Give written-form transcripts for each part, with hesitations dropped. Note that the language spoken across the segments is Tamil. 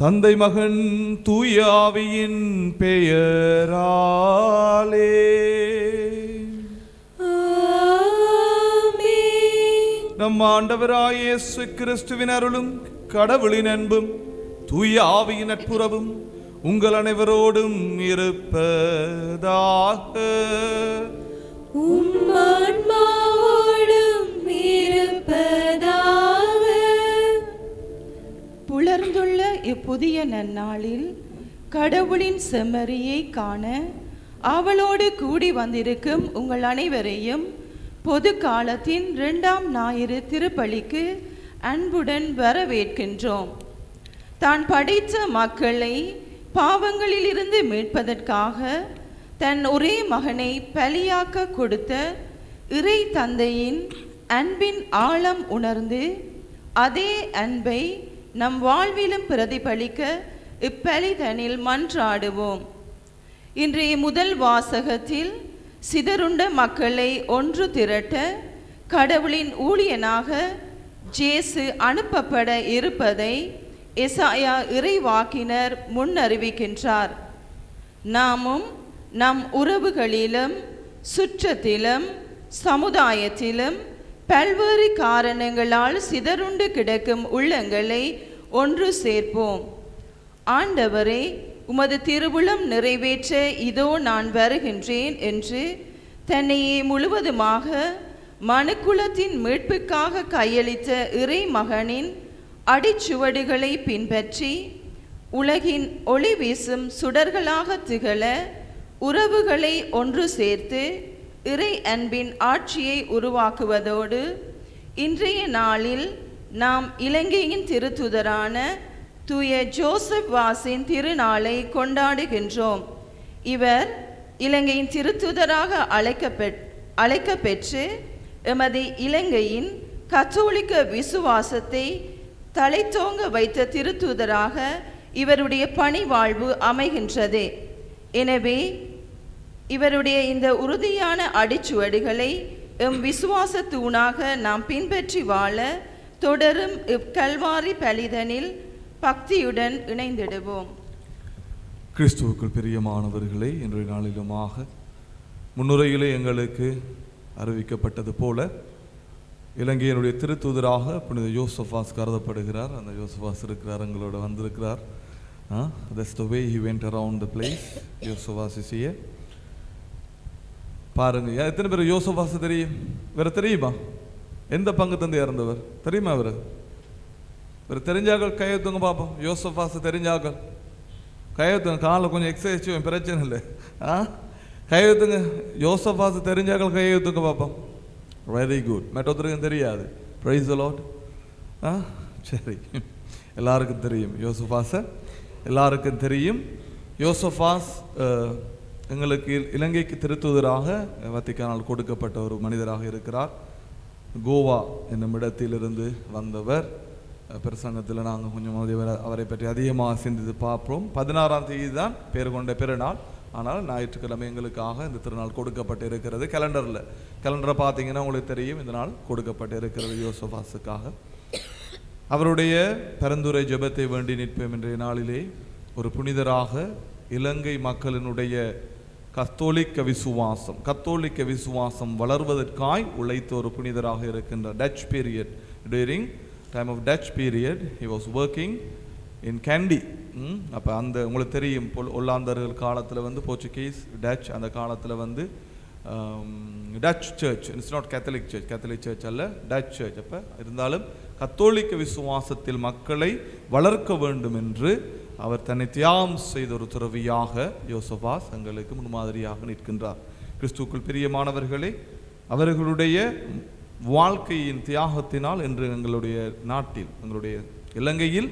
தந்தை மகன் தூய ஆவியின் பெயராலே நம் ஆண்டவராகிய இயேசு கிறிஸ்துவின் அருளும் கடவுளின் அன்பும் தூய ஆவியின் நட்புறவும் உங்கள் அனைவரோடும் இருப்பதாக. புலர்ந்துள்ள இப்புதிய நன்னாளில் கடவுளின் செம்மறியை காண அவளோடு கூடி வந்திருக்கும் உங்கள் அனைவரையும் பொது காலத்தின் 2ஆம் ஞாயிறு திருப்பலிக்கு அன்புடன் வரவேற்கின்றோம். தான் படைத்த மக்களை பாவங்களிலிருந்து மீட்பதற்காக தன் ஒரே மகனை பலியாக்க கொடுத்த இறை தந்தையின் அன்பின் ஆழம் உணர்ந்து அதே அன்பை நம் வாழ்விலும் பிரதிபலிக்க இப்பலிதனில் மன்றாடுவோம். இன்றைய முதல் வாசகத்தில் சிதறுண்ட மக்களை ஒன்று திரட்ட கடவுளின் ஊழியனாக இயேசு அனுப்பப்பட இருப்பதை எசாயா இறைவாக்கினர் முன்னறிவிக்கின்றார். நாமும் நம் உறவுகளிலும் சுற்றத்திலும் சமுதாயத்திலும் பல்வேறு காரணங்களால் சிதறுண்டு கிடக்கும் உள்ளங்களை ஒன்று சேர்ப்போம். ஆண்டவரே, உமது திருவுளம் நிறைவேற்ற இதோ நான் வருகின்றேன் என்று தன்னையே முழுவதுமாக மனுக்குலத்தின் மீட்புக்காக கையளித்த இறை மகனின் அடிச்சுவடுகளை பின்பற்றி உலகின் ஒளி வீசும் சுடர்களாக திகழ உறவுகளை ஒன்று சேர்த்து இறை அன்பின் ஆட்சியை உருவாக்குவதோடு இன்றைய நாளில் நாம் இலங்கையின் திருத்துதரான தூய ஜோசப் வாஸின் திருநாளை கொண்டாடுகின்றோம். இவர் இலங்கையின் திருத்துதராக அழைக்கப்பெற்று எமது இலங்கையின் கத்தோலிக்க விசுவாசத்தை தலைத்தோங்க வைத்த திருத்துதராக இவருடைய பணி வாழ்வு அமைகின்றது. எனவே இவருடைய இந்த உறுதியான அடிச்சுவடுகளை எம் விசுவாச தூணாக நாம் பின்பற்றி வாழ தொடரும் இக்கல்வாரி பலிதனில் பக்தியுடன் இணைந்திடுவோம். கிறிஸ்துவுக்குள் பிரியமானவர்களே, இன்றைய நாளிலுமாக முன்னுரையிலே எங்களுக்கு அறிவிக்கப்பட்டது போல இலங்கையினுடைய திருத்தூதராக புனித யோசபாஸ் கருதப்படுகிறார். அந்த யோசபாஸ் இருக்கிறார், எங்களோட வந்திருக்கிறார். That's the way he went around the place. யோசபாஸ் is here. பாருங்க, எத்தனை பேர் யோசபாஸ் தெரியும்? வேற தெரியுமா? எந்த பங்கு தந்தை இறந்தவர் தெரியுமா? வேற தெரிஞ்சாக்கள் கையெழுத்துங்க பார்ப்போம். யோசபாஸ் தெரிஞ்சாக்கள் கையெழுத்துங்க. காலில் கொஞ்சம் எக்ஸசைஸ் பிரச்சனை இல்லை. கையெழுத்துங்க. யோசபாஸ் தெரிஞ்சாக்கள் கையெழுத்துங்க பார்ப்போம். Very good. மற்றொருத்தருக்கும் தெரியாது. Praise the lord. சரி, எல்லாருக்கும் தெரியும் யோசபாஸை, எல்லாருக்கும் தெரியும். யோசபாஸ் எங்களுக்கு இலங்கைக்கு திருத்துதராக வத்திக்கானால் கொடுக்கப்பட்ட ஒரு மனிதராக இருக்கிறார். கோவா என்னும் இடத்திலிருந்து வந்தவர். பிரசங்கத்தில் நாங்கள் கொஞ்சம் அவரை பற்றி அதிகமாக சிந்தித்து பார்ப்போம். 16ஆம் தேதி தான் பேர் கொண்ட பெருநாள். ஆனால் ஞாயிற்றுக்கிழமை எங்களுக்காக இந்த திருநாள் கொடுக்கப்பட்டு இருக்கிறது. கேலண்டரை பார்த்தீங்கன்னா உங்களுக்கு தெரியும், இந்த நாள் கொடுக்கப்பட்டு இருக்கிறது யோசபாஸுக்காக. அவருடைய பரந்துரை ஜெபத்தை வேண்டி நிற்போம். இன்றைய நாளிலே ஒரு புனிதராக இலங்கை மக்களினுடைய கத்தோலிக்க விசுவாசம் வளர்வதற்காய் உழைத்த ஒரு புனிதராக இருக்கின்ற Dutch period. During time of Dutch period he was working in Kandy. அப்போ அந்த உங்களுக்கு தெரியும், ஒல்லாந்தர்கள் காலத்தில் வந்து போர்ச்சுகீஸ் டச், அந்த காலத்தில் வந்து Dutch church, it's not Catholic church அல்ல, டச் சர்ச். அப்போ இருந்தாலும் கத்தோலிக்க விசுவாசத்தில் மக்களை வளர்க்க வேண்டும் என்று அவர் தன்னை தியாகம் செய்த ஒரு துறவியாக யோசபாஸ் எங்களுக்கு முன்மாதிரியாக நிற்கின்றார். கிறிஸ்துவுக்குள் பிரியமானவர்களே, அவர்களுடைய வாழ்க்கையின் தியாகத்தினால் இன்று எங்களுடைய நாட்டில், எங்களுடைய இலங்கையில்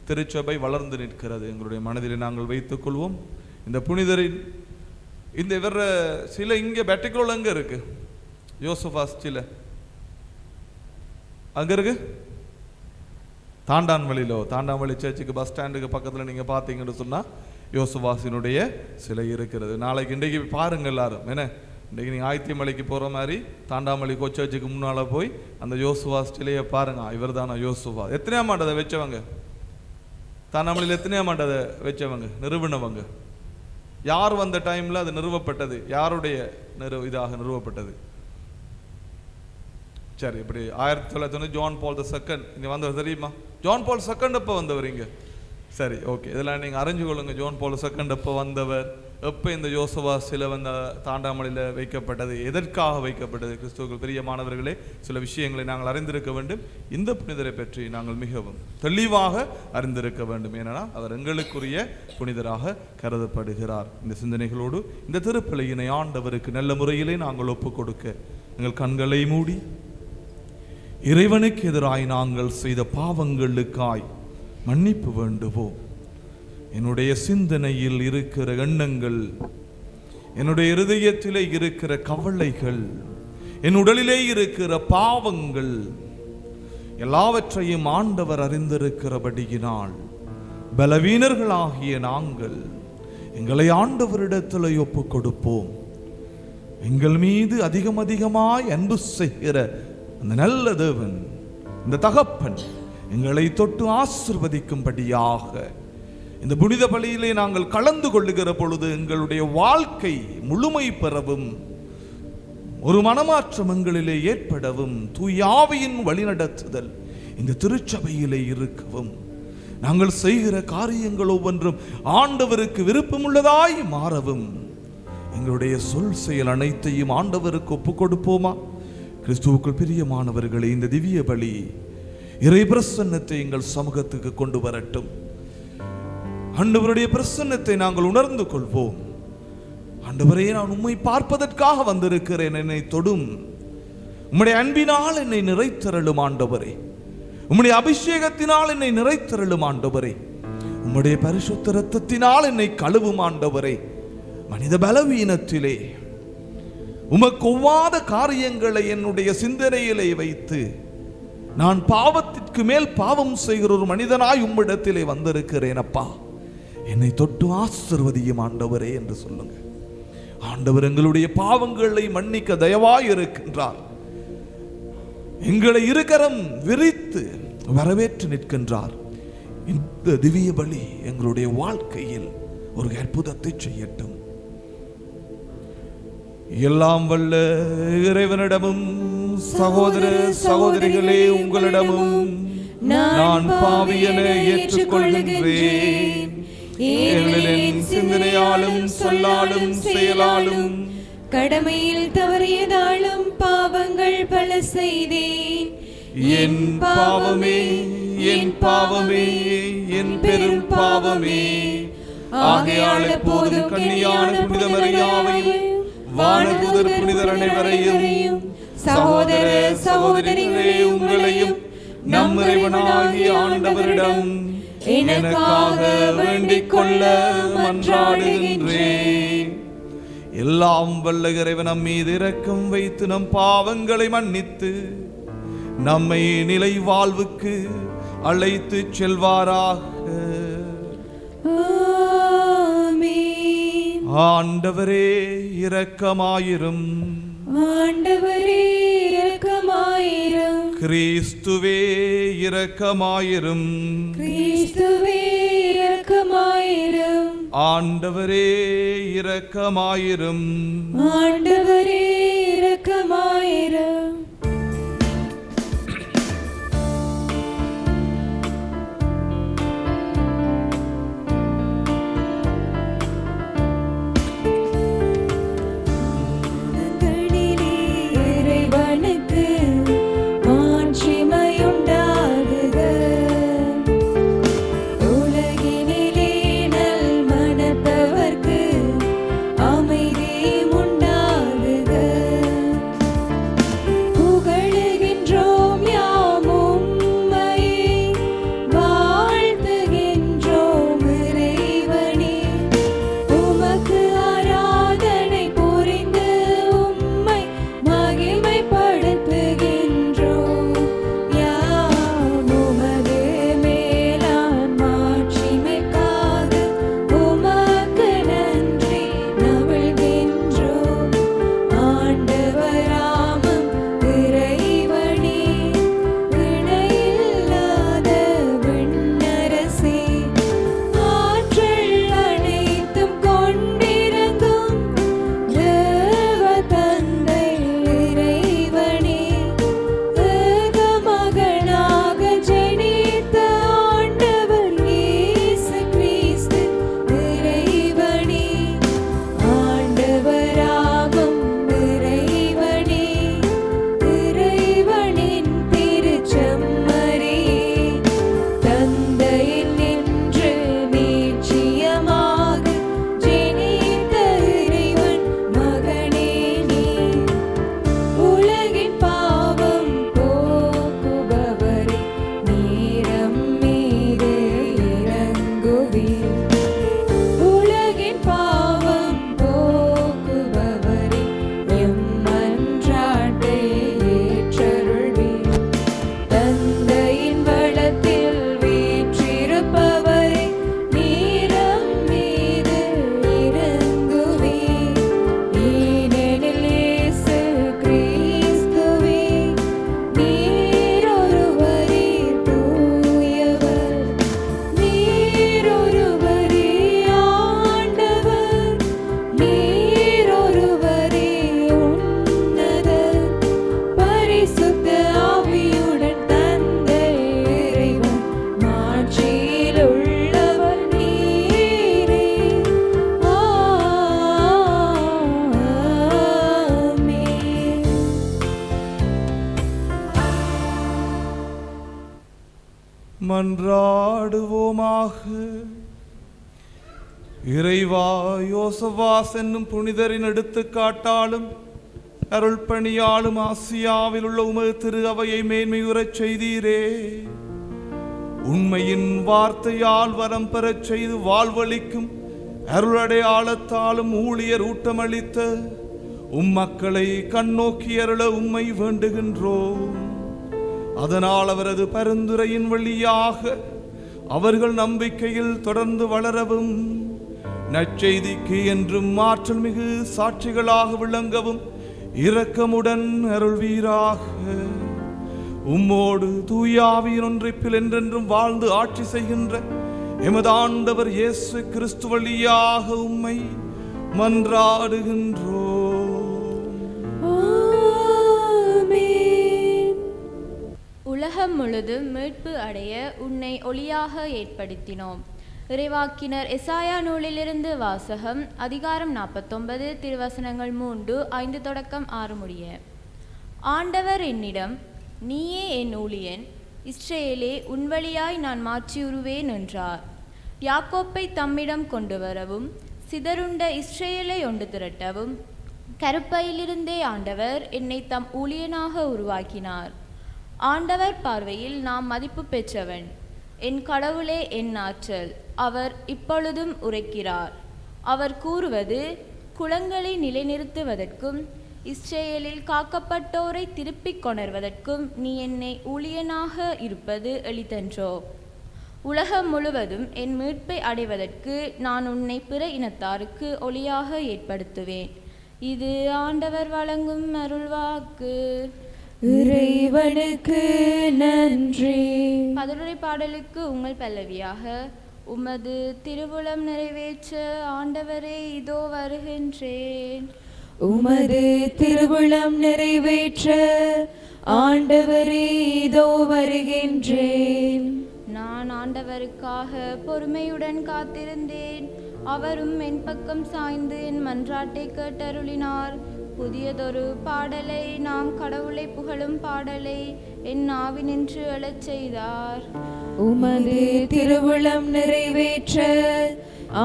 திருச்சபை வளர்ந்து நிற்கிறது. எங்களுடைய மனதில் நாங்கள் வைத்துக் கொள்வோம். இந்த புனிதரின் இந்த இவர சில இங்கே பெட்டிக்குள்ள எங்கே இருக்கு? யோசபாஸ் சில அங்கே இருக்கு, தாண்டான்வழி சர்ச்சுக்கு பஸ் ஸ்டாண்டுக்கு பக்கத்தில் நீங்கள் பார்த்தீங்கன்னு சொன்னால் யோசபாஸினுடைய சிலை இருக்கிறது. நாளைக்கு இன்றைக்கு பாருங்க எல்லாரும், என்ன இன்றைக்கி நீங்கள் ஆயத்திமலைக்கு போகிற மாதிரி தாண்டாமலை சர்ச்சுக்கு முன்னால் போய் அந்த யோசபாஸ் சிலையை பாருங்க. இவர் தானா யோசபாஸ்? எத்தனையாம் ஆண்டு அதை வச்சவங்க? தாண்டாமலையில் எத்தனையாம் ஆண்டு அதை வச்சவங்க, நிறுவனவங்க? யார் வந்த டைமில் அது நிறுவப்பட்டது? யாருடைய இதாக நிறுவப்பட்டது? சரி, இப்படி 1990 ஜான் பால் II இங்கே வந்தவர் தெரியுமா? ஜான் பால் II எப்போ வந்தவர் இங்கே? சரி, ஓகே, இதெல்லாம் நீங்கள் அறிஞ்சு கொள்ளுங்க. ஜான் பால் II எப்போ வந்தவர், எப்போ இந்த யோசவா சிலை வந்த தாண்டாமலையில் வைக்கப்பட்டது, எதற்காக வைக்கப்பட்டது? கிறிஸ்துவுக்குள் பிரியமானவர்களே, சில விஷயங்களை நாங்கள் அறிந்திருக்க வேண்டும். இந்த புனிதரை பற்றி நாங்கள் மிகவும் தெளிவாக அறிந்திருக்க வேண்டும். ஏன்னா அவர் எங்களுக்குரிய புனிதராக கருதப்படுகிறார். இந்த சிந்தனைகளோடு இந்த திருப்பலியினை ஆண்டவருக்கு நல்ல முறையிலே நாங்கள் ஒப்புக் கொடுக்க எங்கள் கண்களை மூடி இறைவனுக்கு எதிராய் நாங்கள் செய்த பாவங்களுக்காய் மன்னிப்பு வேண்டுவோம். என்னுடைய சிந்தனையில் இருக்கிற எண்ணங்கள், என்னுடைய இருதயத்திலே இருக்கிற கவலைகள், என் உடலிலே இருக்கிற பாவங்கள் எல்லாவற்றையும் ஆண்டவர் அறிந்திருக்கிறபடியினால் பலவீனர்களாகிய நாங்கள் எங்களை ஆண்டவரிடத்தில் ஒப்புக் கொடுப்போம். எங்கள் மீது அதிகமாய் அன்பு செய்கிற அந்த நல்ல தேவன், இந்த தகப்பன் எங்களை தொட்டு ஆசிர்வதிக்கும்படியாக இந்த புனித பலியிலே நாங்கள் கலந்து கொள்ளுகிற பொழுது எங்களுடைய வாழ்க்கை முழுமை பெறவும், ஒரு மனமாற்றம் எங்களிலே ஏற்படவும், தூய ஆவியின் வழிநடத்துதல் இந்த திருச்சபையிலே இருக்கவும், நாங்கள் செய்கிற காரியங்கள் ஒவ்வொன்றும் ஆண்டவருக்கு விருப்பமுள்ளதாய் மாறவும் எங்களுடைய சொல் செயல் அனைத்தையும் ஆண்டவருக்கு ஒப்புக் கொடுப்போமா? கிறிஸ்துவுக்குள் பிரியமானவர்களே, இந்த திவ்ய பலி இறை பிரசன்னத்தை எங்கள் சமூகத்துக்கு கொண்டு வரட்டும். ஆண்டவருடைய பிரசன்னத்தை நாங்கள் உணர்ந்து கொள்வோம். ஆண்டவரே, நான் உம்மை பார்ப்பதற்காக வந்திருக்கிறேன், என்னை தொடும். உம்முடைய அன்பினால் என்னை நிறைத்தருளும் ஆண்டவரே. உம்முடைய அபிஷேகத்தினால் என்னை நிறைத்தருளும் ஆண்டவரே. உம்முடைய பரிசுத்த இரத்தத்தினால் என்னை கழுவும் ஆண்டவரே. மனித பலவீனத்திலே உமக்கு ஒவ்வாத காரியங்களை என்னுடைய சிந்தனையிலே வைத்து நான் பாவத்திற்கு மேல் பாவம் செய்கிற ஒரு மனிதனாய் உம்மிடத்திலே வந்திருக்கிறேன் அப்பா. என்னை தொட்டு ஆசீர்வதியும் ஆண்டவரே என்று சொல்லுங்க. ஆண்டவர் எங்களுடைய பாவங்களை மன்னிக்க தயவாய் இருக்கின்றார். எங்களை இருக்கரம் விரித்து வரவேற்று நிற்கின்றார். இந்த திவ்ய பலி எங்களுடைய வாழ்க்கையில் ஒரு அற்புதத்தை செய்யட்டும். எல்லாம் வல்ல இறைவனிடமும் சகோதர சகோதரிகளே உங்களிடமும் நான் பாவியென ஏற்றுக்கொள்கின்றேன். என் சிந்தனையாலும் சொல்லாலும் செயலாலும் கடமையில் தவறியதாலும் பாவங்கள் பல செய்தேன். என் பாவமே, என் பாவமே, என் பெரும் பாவமே. ஆகையால் எப்போதும் கன்னியான புனித மரியாவையும் வானதூதர் புனிதர் அனைவரையும் சகோதர சகோதரிகளே உங்களையும் நம் இறைவனாகிய ஆண்டவரிடம் எனக்காக வேண்டிக் கொள்ள மன்றாடுகின்றேன். எல்லாம் வல்ல இறைவன் நம் மீது இரக்கம் வைத்து நம் பாவங்களை மன்னித்து நம்மை நிலை வாழ்வுக்கு அழைத்து செல்வாராக. ஆண்டவரே இரக்கமாயிரும். ஆண்டவரே இரக்கமாயிரும். கிறிஸ்துவே இரக்கமாயிரும். கிறிஸ்துவே இரக்கமாயிரும். ஆண்டவரே இரக்கமாயிரும். ஆண்டவரே இரக்கமாயிரும். Oh மன்றாடுவோமாக. இறைவா, யோசவாஸ் என்னும் புனிதரின் எடுத்துக்காட்டாலும் அருள் பணியாலும் ஆசியாவில் உள்ள உமது திரு அவையை மேன்மையுறச் செய்தீரே. உண்மையின் வார்த்தையால் வரம் பெறச் செய்து வாழ்வளிக்கும் அருளடையாளத்தாலும் ஊழியர் ஊட்டமளித்த மக்களை கண்ணோக்கி அருள உம்மை வேண்டுகின்றோம். அதனால் அவரது பரிந்துரையின் வழியாக அவர்கள் நம்பிக்கையில் தொடர்ந்து வளரவும், நற்செய்திக்கு என்றும் ஆற்றல் மிகு சாட்சிகளாக விளங்கவும் இரக்கமுடன் அருள்வீராக. உம்மோடு தூயாவியின் ஒன்றிப்பில் என்றென்றும் வாழ்ந்து ஆட்சி செய்கின்ற எமது ஆண்டவர் இயேசு கிறிஸ்து வழியாக உம்மை மன்றாடுகின்றோம். ஆமென். உலகம் முழுதும் மீட்பு அடைய உன்னை ஒளியாக ஏற்படுத்தினோம். இறைவாக்கினர் எசாயா நூலிலிருந்து வாசகம். அதிகாரம் 49, திருவசனங்கள் 3, 5 தொடக்கம் 6 முடிய. ஆண்டவர் என்னிடம், நீயே என் ஊழியன், இஸ்ரேலே உன் வழியாய் நான் மாற்றியுருவேன் என்றார். யாக்கோப்பை தம்மிடம் கொண்டு வரவும், சிதறுண்ட இஸ்ரேலை ஒன்று திரட்டவும், கருப்பையிலிருந்தே ஆண்டவர் என்னை தம் ஊழியனாக உருவாக்கினார். ஆண்டவர் பார்வையில் நாம் மதிப்பு பெற்றவன். என் கடவுளே என் ஆற்றல், அவர் இப்பொழுதும் உரைக்கிறார். அவர் கூறுவது, குளங்களை நிலைநிறுத்துவதற்கும் இஸ்ரேலில் காக்கப்பட்டோரை திருப்பிக் கொணர்வதற்கும் நீ என்னை ஊழியனாக இருப்பது எளிதன்றோ? உலகம் முழுவதும் என் மீட்பை அடைவதற்கு நான் உன்னை பிற இனத்தாருக்கு ஒளியாக ஏற்படுத்துவேன். இது ஆண்டவர் வழங்கும் அருள்வாக்கு. இறைவனுக்கு நன்றி. பதிலுரை பாடலுக்கு உங்கள் பல்லவியாக. உமது திருவுளம் நிறைவேற்ற ஆண்டவரே இதோ வருகின்றேன். உமது திருவுளம் நிறைவேற்ற ஆண்டவரே இதோ வருகின்றேன். நான் ஆண்டவருக்காக பொறுமையுடன் காத்திருந்தேன். அவரும் என் பக்கம் சாய்ந்து என் மன்றாட்டை கேட்டருளினார். புதியதொரு பாடலை, நாம் கடவுளை புகழும் பாடலை என் நாவினின்று எழச் செய்தார். உமது திருவுளம் நிறைவேற்ற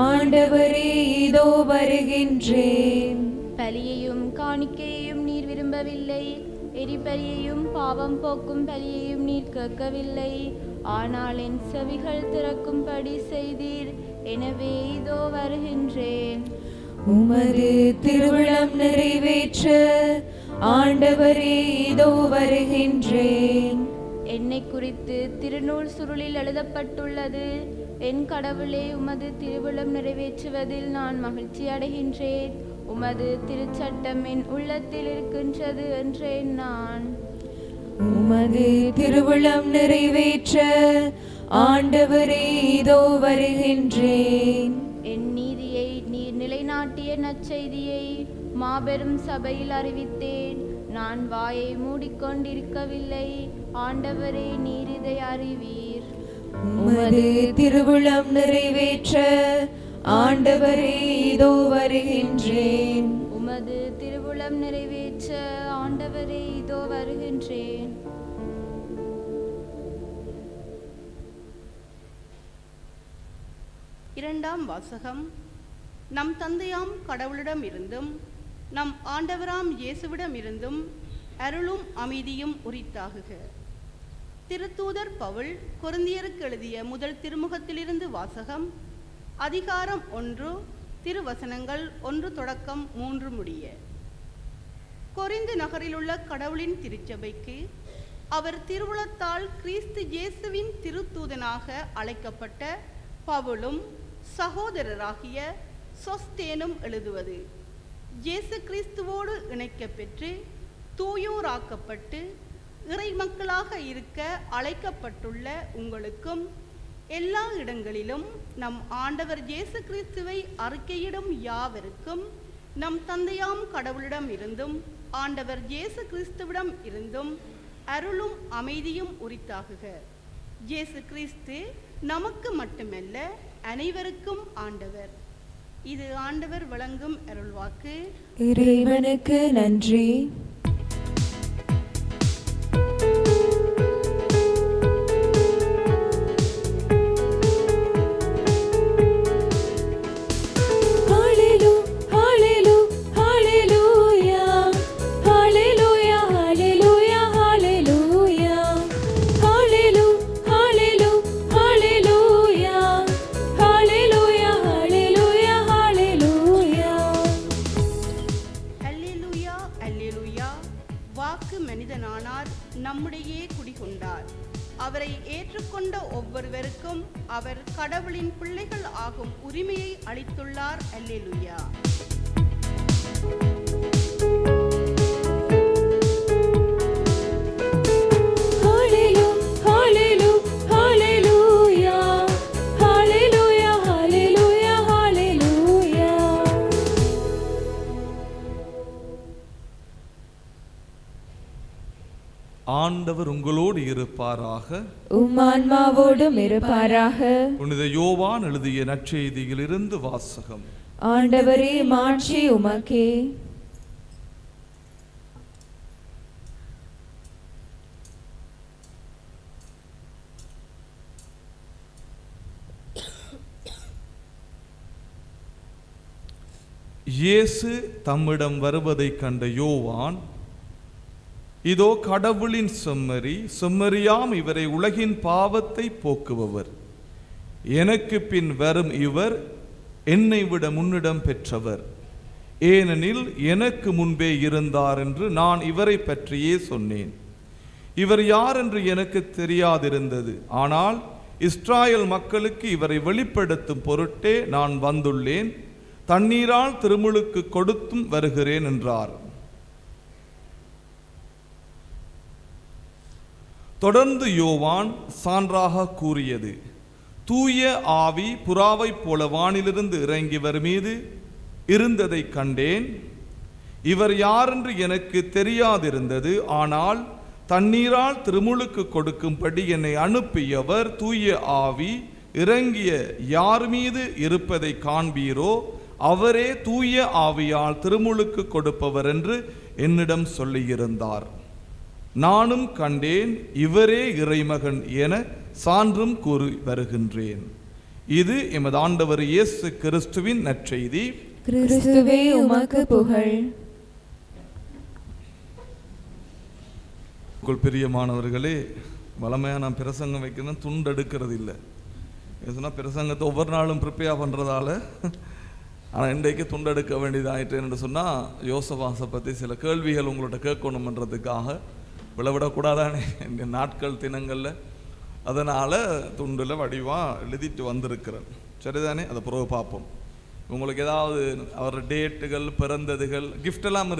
ஆண்டவரே இதோ வருகின்றேன். பலியையும் காணிக்கையையும் நீர் விரும்பவில்லை, எரிபலியையும் பாவம் போக்கும் பலியையும் நீர் கேட்கவில்லை. ஆனால் என் செவிகள் திறக்கும்படி செய்தீர். எனவே இதோ வருகின்றேன். உமது திருவுளம் நிறைவேற்ற ஆண்டவரே இதோ வருகின்றேன். என்னை குறித்து திருநூல் சுருளில் எழுதப்பட்டுள்ளது. என் கடவுளே, உமது திருவுளம் நிறைவேற்றுவதில் நான் மகிழ்ச்சி அடைகின்றேன். உமது திருச்சட்டம் என் உள்ளத்தில் இருக்கின்றது என்றேன் நான். உமது திருவுளம் நிறைவேற்ற ஆண்டவரே இதோ வருகின்றேன். என் நீதியை நீர் நிலைநாட்டிய நற்செய்தியை மாபெரும் சபையில் அறிவித்தேன். நான் வாயை மூடிக்கொண்டிருக்கவில்லை. ஆண்டவரே, நீர் இதை அறிவீர். உமது திருவுளம் நிறைவேற்ற ஆண்டவரே இதோ வருகின்றேன். உமது திருவுளம் நிறைவேற்ற ஆண்டவரே இதோ வருகின்றேன். இரண்டாம் வாசகம். நம் தந்தையாம் கடவுளிடம் இருந்தும் நம் ஆண்டவராம் இயேசுவிடம் இருந்தும் அருளும் அமைதியும் உரித்தாகுக. திருத்தூதர் பவுல் கொரிந்தியருக்கு எழுதிய முதல் திருமுகத்திலிருந்து வாசகம். அதிகாரம் 1, திருவசனங்கள் 1 தொடக்கம் 3 முடிய. கொரிந்து நகரிலுள்ள கடவுளின் திருச்சபைக்கு அவர் திருவுளத்தால் கிறிஸ்து இயேசுவின் திருத்தூதனாக அழைக்கப்பட்ட பவுலும் சகோதரராகிய சொஸ்தேனும் எழுதுவது. இயேசு கிறிஸ்துவோடு இணைக்கப்பெற்று தூயோராக்கப்பட்டு இறை மக்களாக இருக்க அழைக்கப்பட்டுள்ள உங்களுக்கும் எல்லா இடங்களிலும் நம் ஆண்டவர் இயேசு கிறிஸ்துவை அறிக்கையிடும் யாவருக்கும் நம் தந்தையாம் கடவுளிடம் இருந்தும் ஆண்டவர் இயேசு கிறிஸ்துவிடம் இருந்தும் அருளும் அமைதியும் உரித்தாகுக. இயேசு கிறிஸ்து நமக்கு மட்டுமல்ல, அனைவருக்கும் ஆண்டவர். இது ஆண்டவர் வழங்கும் அருள்வாக்கு. இறைவனுக்கு நன்றி. அவர் கடவுளின் பிள்ளைகள் ஆகும் உரிமையை அளித்துள்ளார். அல்லேலூயா. ஆண்டவர் உங்களோடு இருப்பாராக, உம் ஆன்மாவோடும் இருப்பாராக. புனித யோவான் எழுதிய நற்செய்தியிலிருந்து வாசகம். ஆண்டவரே, மாட்சி உமக்கே. இயேசு தம்மிடம் வருவதைக் கண்ட யோவான், இதோ கடவுளின் செம்மறி, செம்மறியாம் இவரை உலகின் பாவத்தை போக்குபவர், எனக்கு பின் வரும் இவர் என்னை விட முன்னிடம் பெற்றவர், ஏனெனில் எனக்கு முன்பே இருந்தார் என்று நான் இவரை பற்றியே சொன்னேன். இவர் யார் என்று எனக்கு தெரியாதிருந்தது, ஆனால் இஸ்ராயல் மக்களுக்கு இவரை வெளிப்படுத்தும் பொருட்டே நான் வந்துள்ளேன். தண்ணீரால் திருமுழுக்கு கொடுத்தும் வருகிறேன் என்றார். தொடர்ந்து யோவான் சான்றாக கூறியது, தூய ஆவி புறாவை போல வானிலிருந்து இறங்கிவர் மீது இருந்ததை கண்டேன். இவர் யாரென்று எனக்கு தெரியாதிருந்தது, ஆனால் தண்ணீரால் திருமுழுக்கு கொடுக்கும்படி என்னை அனுப்பியவர் தூய ஆவி இறங்கிய யார் மீது இருப்பதை காண்பீரோ அவரே தூய ஆவியால் திருமுழுக்கு கொடுப்பவர் என்று என்னிடம் சொல்லியிருந்தார். நானும் கண்டேன், இவரே இறைமகன் என சான்றும் கூறி வருகின்றேன். இது எமது ஆண்டவர் இயேசு கிறிஸ்துவின் நற்செய்தி. கிறிஸ்துவே உமக்கு புகழ். பிரியமானவர்களே, வளமையாக நான் பிரசங்கம் வைக்கணும், துண்டெடுக்கிறது இல்லை. சொன்னால் பிரசங்கத்தை ஒவ்வொரு நாளும் ப்ரிப்பேர் பண்ணுறதால, ஆனால் இன்றைக்கு துண்டெடுக்க வேண்டியதாயிட்டு என்று சொன்னால், யோசபாசை பற்றி சில கேள்விகள் உங்கள்கிட்ட கேட்கணுமன்றதுக்காக விளவிடக்கூடாதானே இந்த நாட்கள் தினங்களில், அதனால் துண்டில் வடிவாக எழுதிட்டு வந்திருக்கிறேன். சரிதானே? அதை பிறகு பார்ப்போம். உங்களுக்கு ஏதாவது அவர் டேட்டுகள், பிறந்ததுகள், கிஃப்டெல்லாம்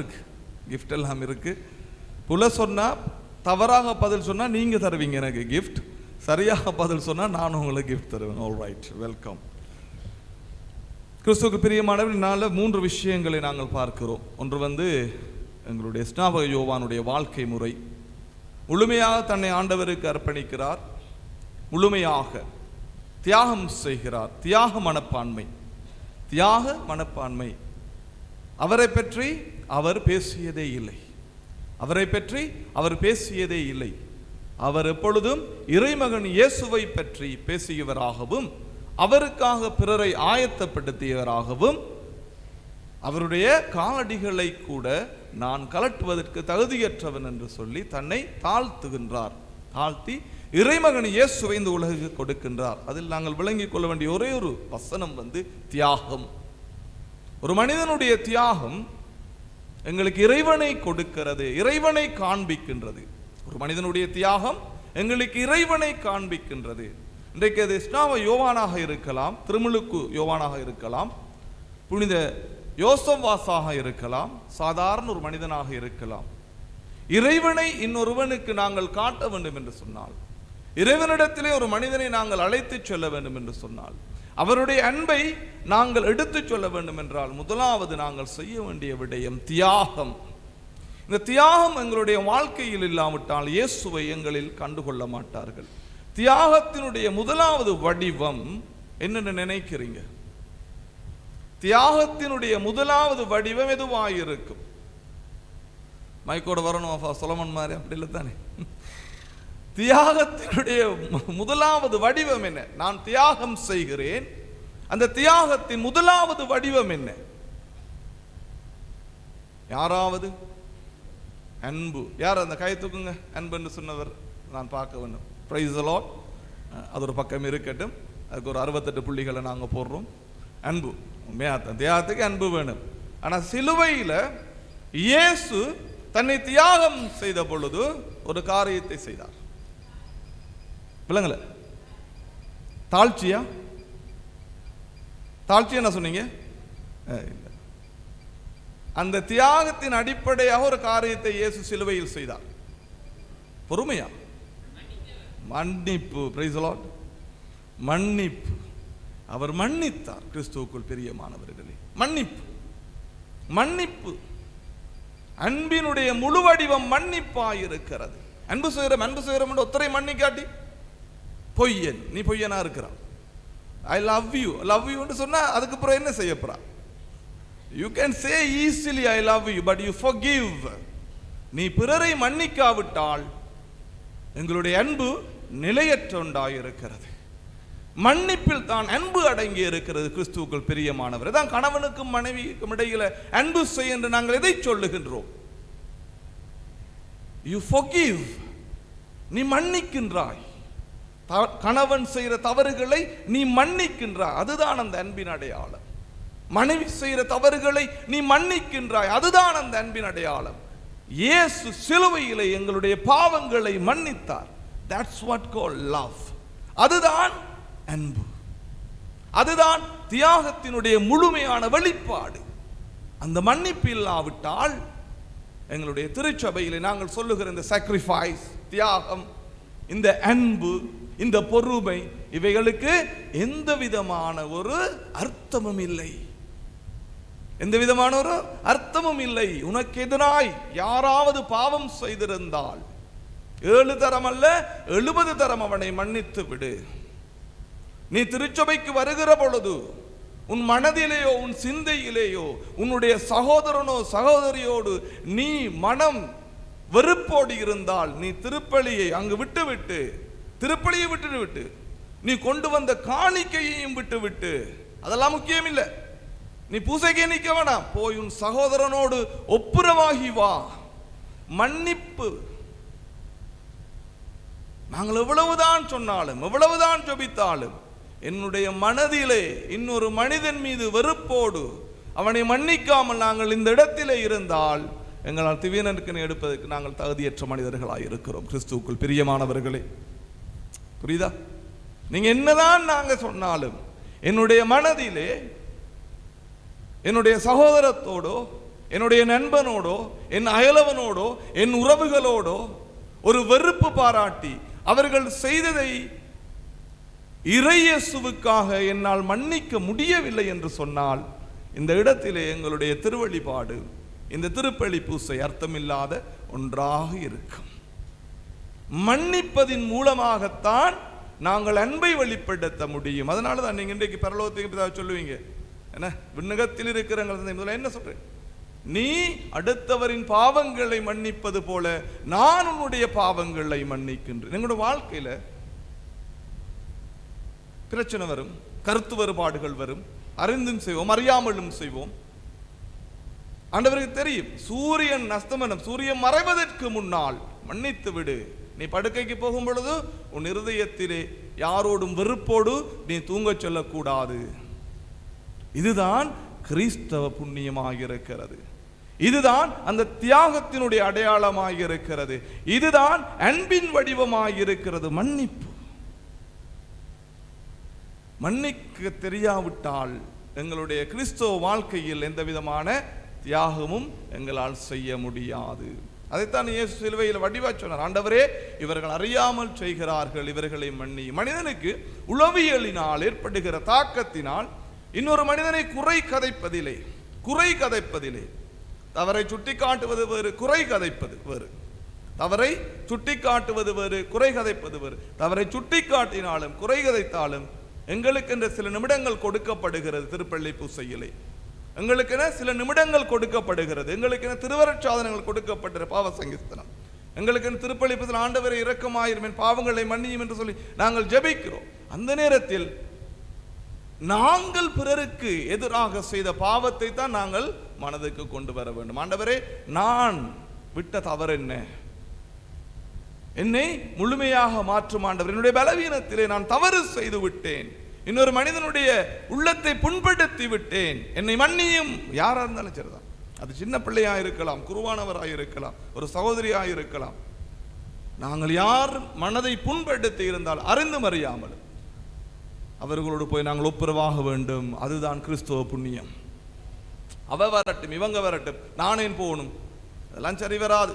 இருக்குது. புல சொன்னால், தவறாக பதில் சொன்னால் நீங்கள் தருவீங்க எனக்கு கிஃப்ட், சரியாக பதில் சொன்னால் நான் உங்களுக்கு கிஃப்ட் தருவேன். All right, welcome. கிறிஸ்துவுக்கு பிரியமானவர்களால் 3 விஷயங்களை நாங்கள் பார்க்கிறோம். ஒன்று எங்களுடைய ஸ்நாபக யோவானுடைய வாழ்க்கை முறை. முழுமையாக தன்னை ஆண்டவருக்கு அர்ப்பணிக்கிறார், முழுமையாக தியாகம் செய்கிறார். தியாக மனப்பான்மை. அவரை பற்றி அவர் பேசியதே இல்லை. அவர் எப்பொழுதும் இறைமகன் இயேசுவை பற்றி பேசியவராகவும் அவருக்காக பிறரை ஆயத்தப்படுத்தியவராகவும் அவருடைய காலடிகளை கூட நான் கலட்டுவதற்கு தகுதியற்றவன் என்று சொல்லி தன்னை தாழ்த்தி இறைமகன் இயேசுவை இந்த உலகுக்கு கொடுக்கின்றார். அதில் நாங்கள் விளங்கிக் கொள்ள வேண்டிய ஒரே ஒரு வசனம் தியாகம். ஒரு மனிதனுடைய தியாகம் எங்களுக்கு இறைவனை கொடுக்கிறது, இறைவனை காண்பிக்கின்றது. ஒரு மனிதனுடைய தியாகம் எங்களுக்கு இறைவனை காண்பிக்கின்றது. இன்றைக்கு அது ஸ்நாப யோவானாக இருக்கலாம், திருமுழுக்கு யோவானாக இருக்கலாம், புனித யோசவாசாக இருக்கலாம், சாதாரண ஒரு மனிதனாக இருக்கலாம். இறைவனை இன்னொருவனுக்கு நாங்கள் காட்ட வேண்டும் என்று சொன்னால், இறைவனிடத்திலே ஒரு மனிதனை நாங்கள் அழைத்துச் செல்ல வேண்டும் என்று சொன்னால், அவருடைய அன்பை நாங்கள் எடுத்துச் சொல்ல வேண்டும் என்றால், முதலாவது நாங்கள் செய்ய வேண்டிய விடயம் தியாகம். இந்த தியாகம் எங்களுடைய வாழ்க்கையில் இல்லாவிட்டால் இயேசுவை எங்களில் கண்டுகொள்ள மாட்டார்கள். தியாகத்தினுடைய முதலாவது வடிவம் என்னென்னு நினைக்கிறீங்க? தியாகத்தினுடைய முதலாவது வடிவம் எதுவாயிருக்கும்? மைக்கோட வரணும் சொலமன் மாதிரி, அப்படி இல்லை தானே? தியாகத்தினுடைய முதலாவது வடிவம் என்ன? நான் தியாகம் செய்கிறேன். அந்த தியாகத்தின் முதலாவது வடிவம் என்ன? யாராவது? அன்பு. யார் அந்த கை தூக்குங்க. அன்பு என்று சொன்னவர் நான் பார்க்க வேண்டும். Price the Lord. அது ஒரு பக்கம் இருக்கட்டும். அதுக்கு ஒரு 68 புள்ளிகளை நாங்கள் போடுறோம். அன்பு, தியாகத்துக்கு அன்பு வேணும். ஆனால் சிலுவையில் இயேசு தன்னை தியாகம் செய்த பொழுது ஒரு காரியத்தை செய்தார். விளங்கல? தாழ்ச்சியா? தாழ்ச்சி என்ன சொன்னீங்க? இல்லை. அந்த தியாகத்தின் அடிப்படையாக ஒரு காரியத்தை இயேசு சிலுவையில் செய்தார். பொறுமையா? மன்னிப்பு. Price the Lord. மன்னிப்பு. அவர் மன்னித்தார். கிறிஸ்துவுக்குள் பிரியமானவர்களே, மன்னிப்பு. மன்னிப்பு அன்பினுடைய முழு வடிவம் மன்னிப்பாயிருக்கிறது. அன்பு செய்கிறோம் ஒத்தரை மன்னிக்காட்டி பொய்யன், நீ பொய்யனா இருக்கிறான். I love you, love you சொன்னா அதுக்கு அப்புறம் என்ன செய்ய போறா? You can say easily I love you, but you forgive. நீ பிறரை மன்னிக்காவிட்டால் எங்களுடைய அன்பு நிலையற்ற ஒன்றாயிருக்கிறது. மன்னிப்பில் தான் அன்பு அடங்கி இருக்கிறது. கிறிஸ்துவுக்குள் பிரியமானவர் தான் கணவனுக்கும் மனைவிக்கும் இடையில அன்பு செய் என்று நாங்கள் எதை சொல்லுகின்றோம்? You forgive. நீ மன்னிக்கின்றாய். கணவன் செய்கிற தவறுகளை நீ மன்னிக்கின்றாய், அதுதான் அந்த அன்பின் அடையாளம். மனைவி செய்கிற தவறுகளை நீ மன்னிக்கின்றாய், அதுதான் அந்த அன்பின் அடையாளம். இயேசு சிலுவையிலே எங்களுடைய பாவங்களை மன்னித்தார். That's what called love. அதுதான் அன்பு. அதுதான் தியாகத்தினுடைய முழுமையான வெளிப்பாடு. அந்த மன்னிப்பு இல்லாவிட்டால் எங்களுடைய திருச்சபையிலே நாங்கள் சொல்லுகிற இந்த sacrifice, தியாகம், இந்த அன்பு, இந்த பொறுமை, இவைகளுக்கு எந்த விதமான ஒரு அர்த்தமும் இல்லை. எந்த விதமான ஒரு அர்த்தமும் இல்லை. உனக்கு எதிராய் யாராவது பாவம் செய்திருந்தால் 7 தரம் அல்ல 70 தரம் அவனை மன்னித்து விடு. நீ திருச்சபைக்கு வருகிற பொழுது உன் மனதிலேயோ உன் சிந்தையிலேயோ உன்னுடைய சகோதரனோ சகோதரியோடு நீ மனம் வெறுப்போடு இருந்தால் நீ திருப்பலியை அங்கு விட்டுவிட்டு, திருப்பலியை விட்டு நீ கொண்டு வந்த காணிக்கையையும் விட்டு, அதெல்லாம் முக்கியம் இல்லை, நீ பூசைக்கே நிற்க வேணாம், போய் உன் சகோதரனோடு ஒப்புரவாகி வா. மன்னிப்பு. நாங்கள் எவ்வளவுதான் சொன்னாலும் எவ்வளவுதான் ஜெபித்தாலும் என்னுடைய மனதிலே இன்னொரு மனிதன் மீது வெறுப்போடு அவனை மன்னிக்காமல் நாங்கள் இந்த இடத்திலே இருந்தால் எங்களால் திவ்யனற்கனை எடுப்பதற்கு நாங்கள் தகுதியற்ற மனிதர்களாக இருக்கிறோம். கிறிஸ்துவுக்குள் பிரியமானவர்களே, புரியுதா? நீங்க என்னதான் நாங்க சொன்னாலும் என்னுடைய மனதிலே என்னுடைய சகோதரத்தோடோ என்னுடைய நண்பனோடோ என் அயலவனோடோ என் உறவுகளோடோ ஒரு வெறுப்பு பாராட்டி அவர்கள் செய்ததை இறையேசுவுக்காக என்னால் மன்னிக்க முடியவில்லை என்று சொன்னால் இந்த இடத்திலே எங்களுடைய திருவழிபாடு, இந்த திருப்பலி பூசை அர்த்தமில்லாத ஒன்றாக இருக்கும். மன்னிப்பதின் மூலமாகத்தான் நாங்கள் அன்பை வெளிப்படுத்த முடியும். அதனால தான் நீங்க இன்றைக்கு பரலோகத்துக்கு சொல்லுவீங்க, என்ன விண்ணகத்தில் இருக்கிறவங்க என்ன சொல்றேன், நீ அடுத்தவரின் பாவங்களை மன்னிப்பது போல நான் உன்னுடைய பாவங்களை மன்னிக்கின்றேன். எங்களுடைய வாழ்க்கையில பிரச்சனை வரும், கருத்து வேறுபாடுகள் வரும், அறிந்தும் செய்வோம் அறியாமலும் செய்வோம். ஆண்டவருக்கு தெரியும், சூரியன் அஸ்தமனம், சூரியன் மறைவதற்கு முன்னால் மன்னித்து விடு. நீ படுக்கைக்கு போகும் பொழுது உன் இருதயத்திலே யாரோடும் வெறுப்போடு நீ தூங்க சொல்லக்கூடாது. இதுதான் கிறிஸ்தவ புண்ணியமாக இருக்கிறது. இதுதான் அந்த தியாகத்தினுடைய அடையாளமாக இருக்கிறது. இதுதான் அன்பின் வடிவமாக இருக்கிறது. மன்னிப்பு. மன்னிக்க தெரியாவிட்டால் எங்களுடைய கிறிஸ்தவ வாழ்க்கையில் எந்த விதமான தியாகமும் எங்களால் செய்ய முடியாது. அதைத்தான் இயேசு சிலுவையில் வடிவா சொன்னார். ஆண்டவரே, இவர்கள் அறியாமல் செய்கிறார்கள், இவர்களை மன்னி. மனிதனுக்கு உளவியலினால் ஏற்படுகிற தாக்கத்தினால் இன்னொரு மனிதனை குறை கதைப்பதிலே தவறை சுட்டி காட்டுவது வேறு, குறை கதைப்பது வேறு. தவறை சுட்டி காட்டுவது வேறு, குறை கதைப்பது வேறு. தவறை சுட்டி காட்டினாலும் குறை கதைத்தாலும் எங்களுக்கென்ற சில நிமிடங்கள் கொடுக்கப்படுகிறது. திருப்பள்ளி பூசையிலே எங்களுக்கென சில நிமிடங்கள் கொடுக்கப்படுகிறது. எங்களுக்கென திருவருட்சாதனங்கள் கொடுக்கப்பட்ட பாவ சங்கீர்த்தனம், எங்களுக்கென திருப்பள்ளி பூசையில் ஆண்டவரை இரக்கமாயிரும், என் பாவங்களை மன்னியும் என்று சொல்லி நாங்கள் ஜெபிக்கிறோம். அந்த நேரத்தில் நாங்கள் பிறருக்கு எதிராக செய்த பாவத்தை தான் நாங்கள் மனதுக்கு கொண்டு வர வேண்டும். ஆண்டவரே, நான் விட்ட தவறு என்ன? என்னை முழுமையாக மாற்றும் ஆண்டவர். என்னுடைய பலவீனத்திலே நான் தவறு செய்து விட்டேன், இன்னொரு மனிதனுடைய உள்ளத்தை புண்படுத்தி விட்டேன், என்னை மன்னியும். யாரா இருந்தாலும் சரிதான், அது சின்ன பிள்ளையாக இருக்கலாம், குருவானவராக இருக்கலாம், ஒரு சகோதரியாக இருக்கலாம். நாங்கள் யார் மனதை புண்படுத்தி இருந்தால் அறிந்தும் அறியாமலும் அவர்களோடு போய் நாங்கள் ஒப்புரவாக வேண்டும். அதுதான் கிறிஸ்துவ புண்ணியம். அவ வரட்டும், இவங்க வரட்டும், நானேன் போகணும், அதெல்லாம் சரி வராது.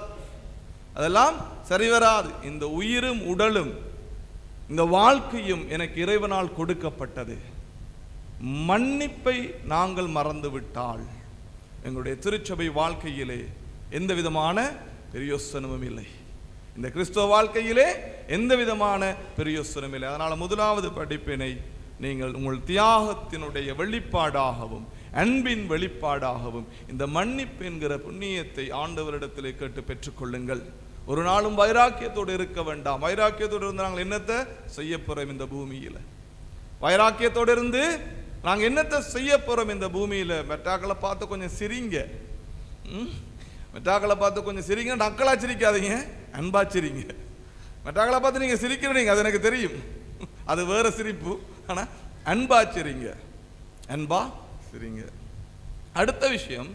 அதெல்லாம் சரி வராது. இந்த உயிரும் உடலும் இந்த வாழ்க்கையும் எனக்கு இறைவனால் கொடுக்கப்பட்டது. மன்னிப்பை நாங்கள் மறந்துவிட்டால் எங்களுடைய திருச்சபை வாழ்க்கையிலே எந்த விதமான பிரயோசனமும் இல்லை. இந்த கிறிஸ்துவ வாழ்க்கையிலே எந்த விதமான பிரயோசனமும் இல்லை. அதனால முதலாவது படிப்பினை நீங்கள் உங்கள் தியாகத்தினுடைய வெளிப்பாடாகவும் அன்பின் வெளிப்பாடாகவும் இந்த மன்னிப்பு என்கிற புண்ணியத்தை ஆண்டவரிடத்திலே கேட்டு பெற்றுக்கொள்ளுங்கள். ஒரு நாளும் வைராக்கியத்தோடு இருக்க வேண்டாம். வைராக்கியத்தோடு இருந்து நாங்கள் என்னத்தை செய்ய போறோம் இந்த பூமியில? வைராக்கியத்தோடு இருந்து நாங்கள் என்னத்தை செய்ய போறோம் இந்த பூமியில? மெட்டாக்களை பார்த்து கொஞ்சம் சிரிங்க. மெட்டாக்களை பார்த்து கொஞ்சம் சிரிங்க. நக்கலா சிரிக்காதீங்க, அன்பா சிரிங்க. மெட்டாக்களை பார்த்து நீங்க சிரிக்கிறீங்க, அது எனக்கு தெரியும், அது வேற சிரிப்பு. ஆனா அன்பா சிரிங்க, அன்பா சிரிங்க. அடுத்த விஷயம்,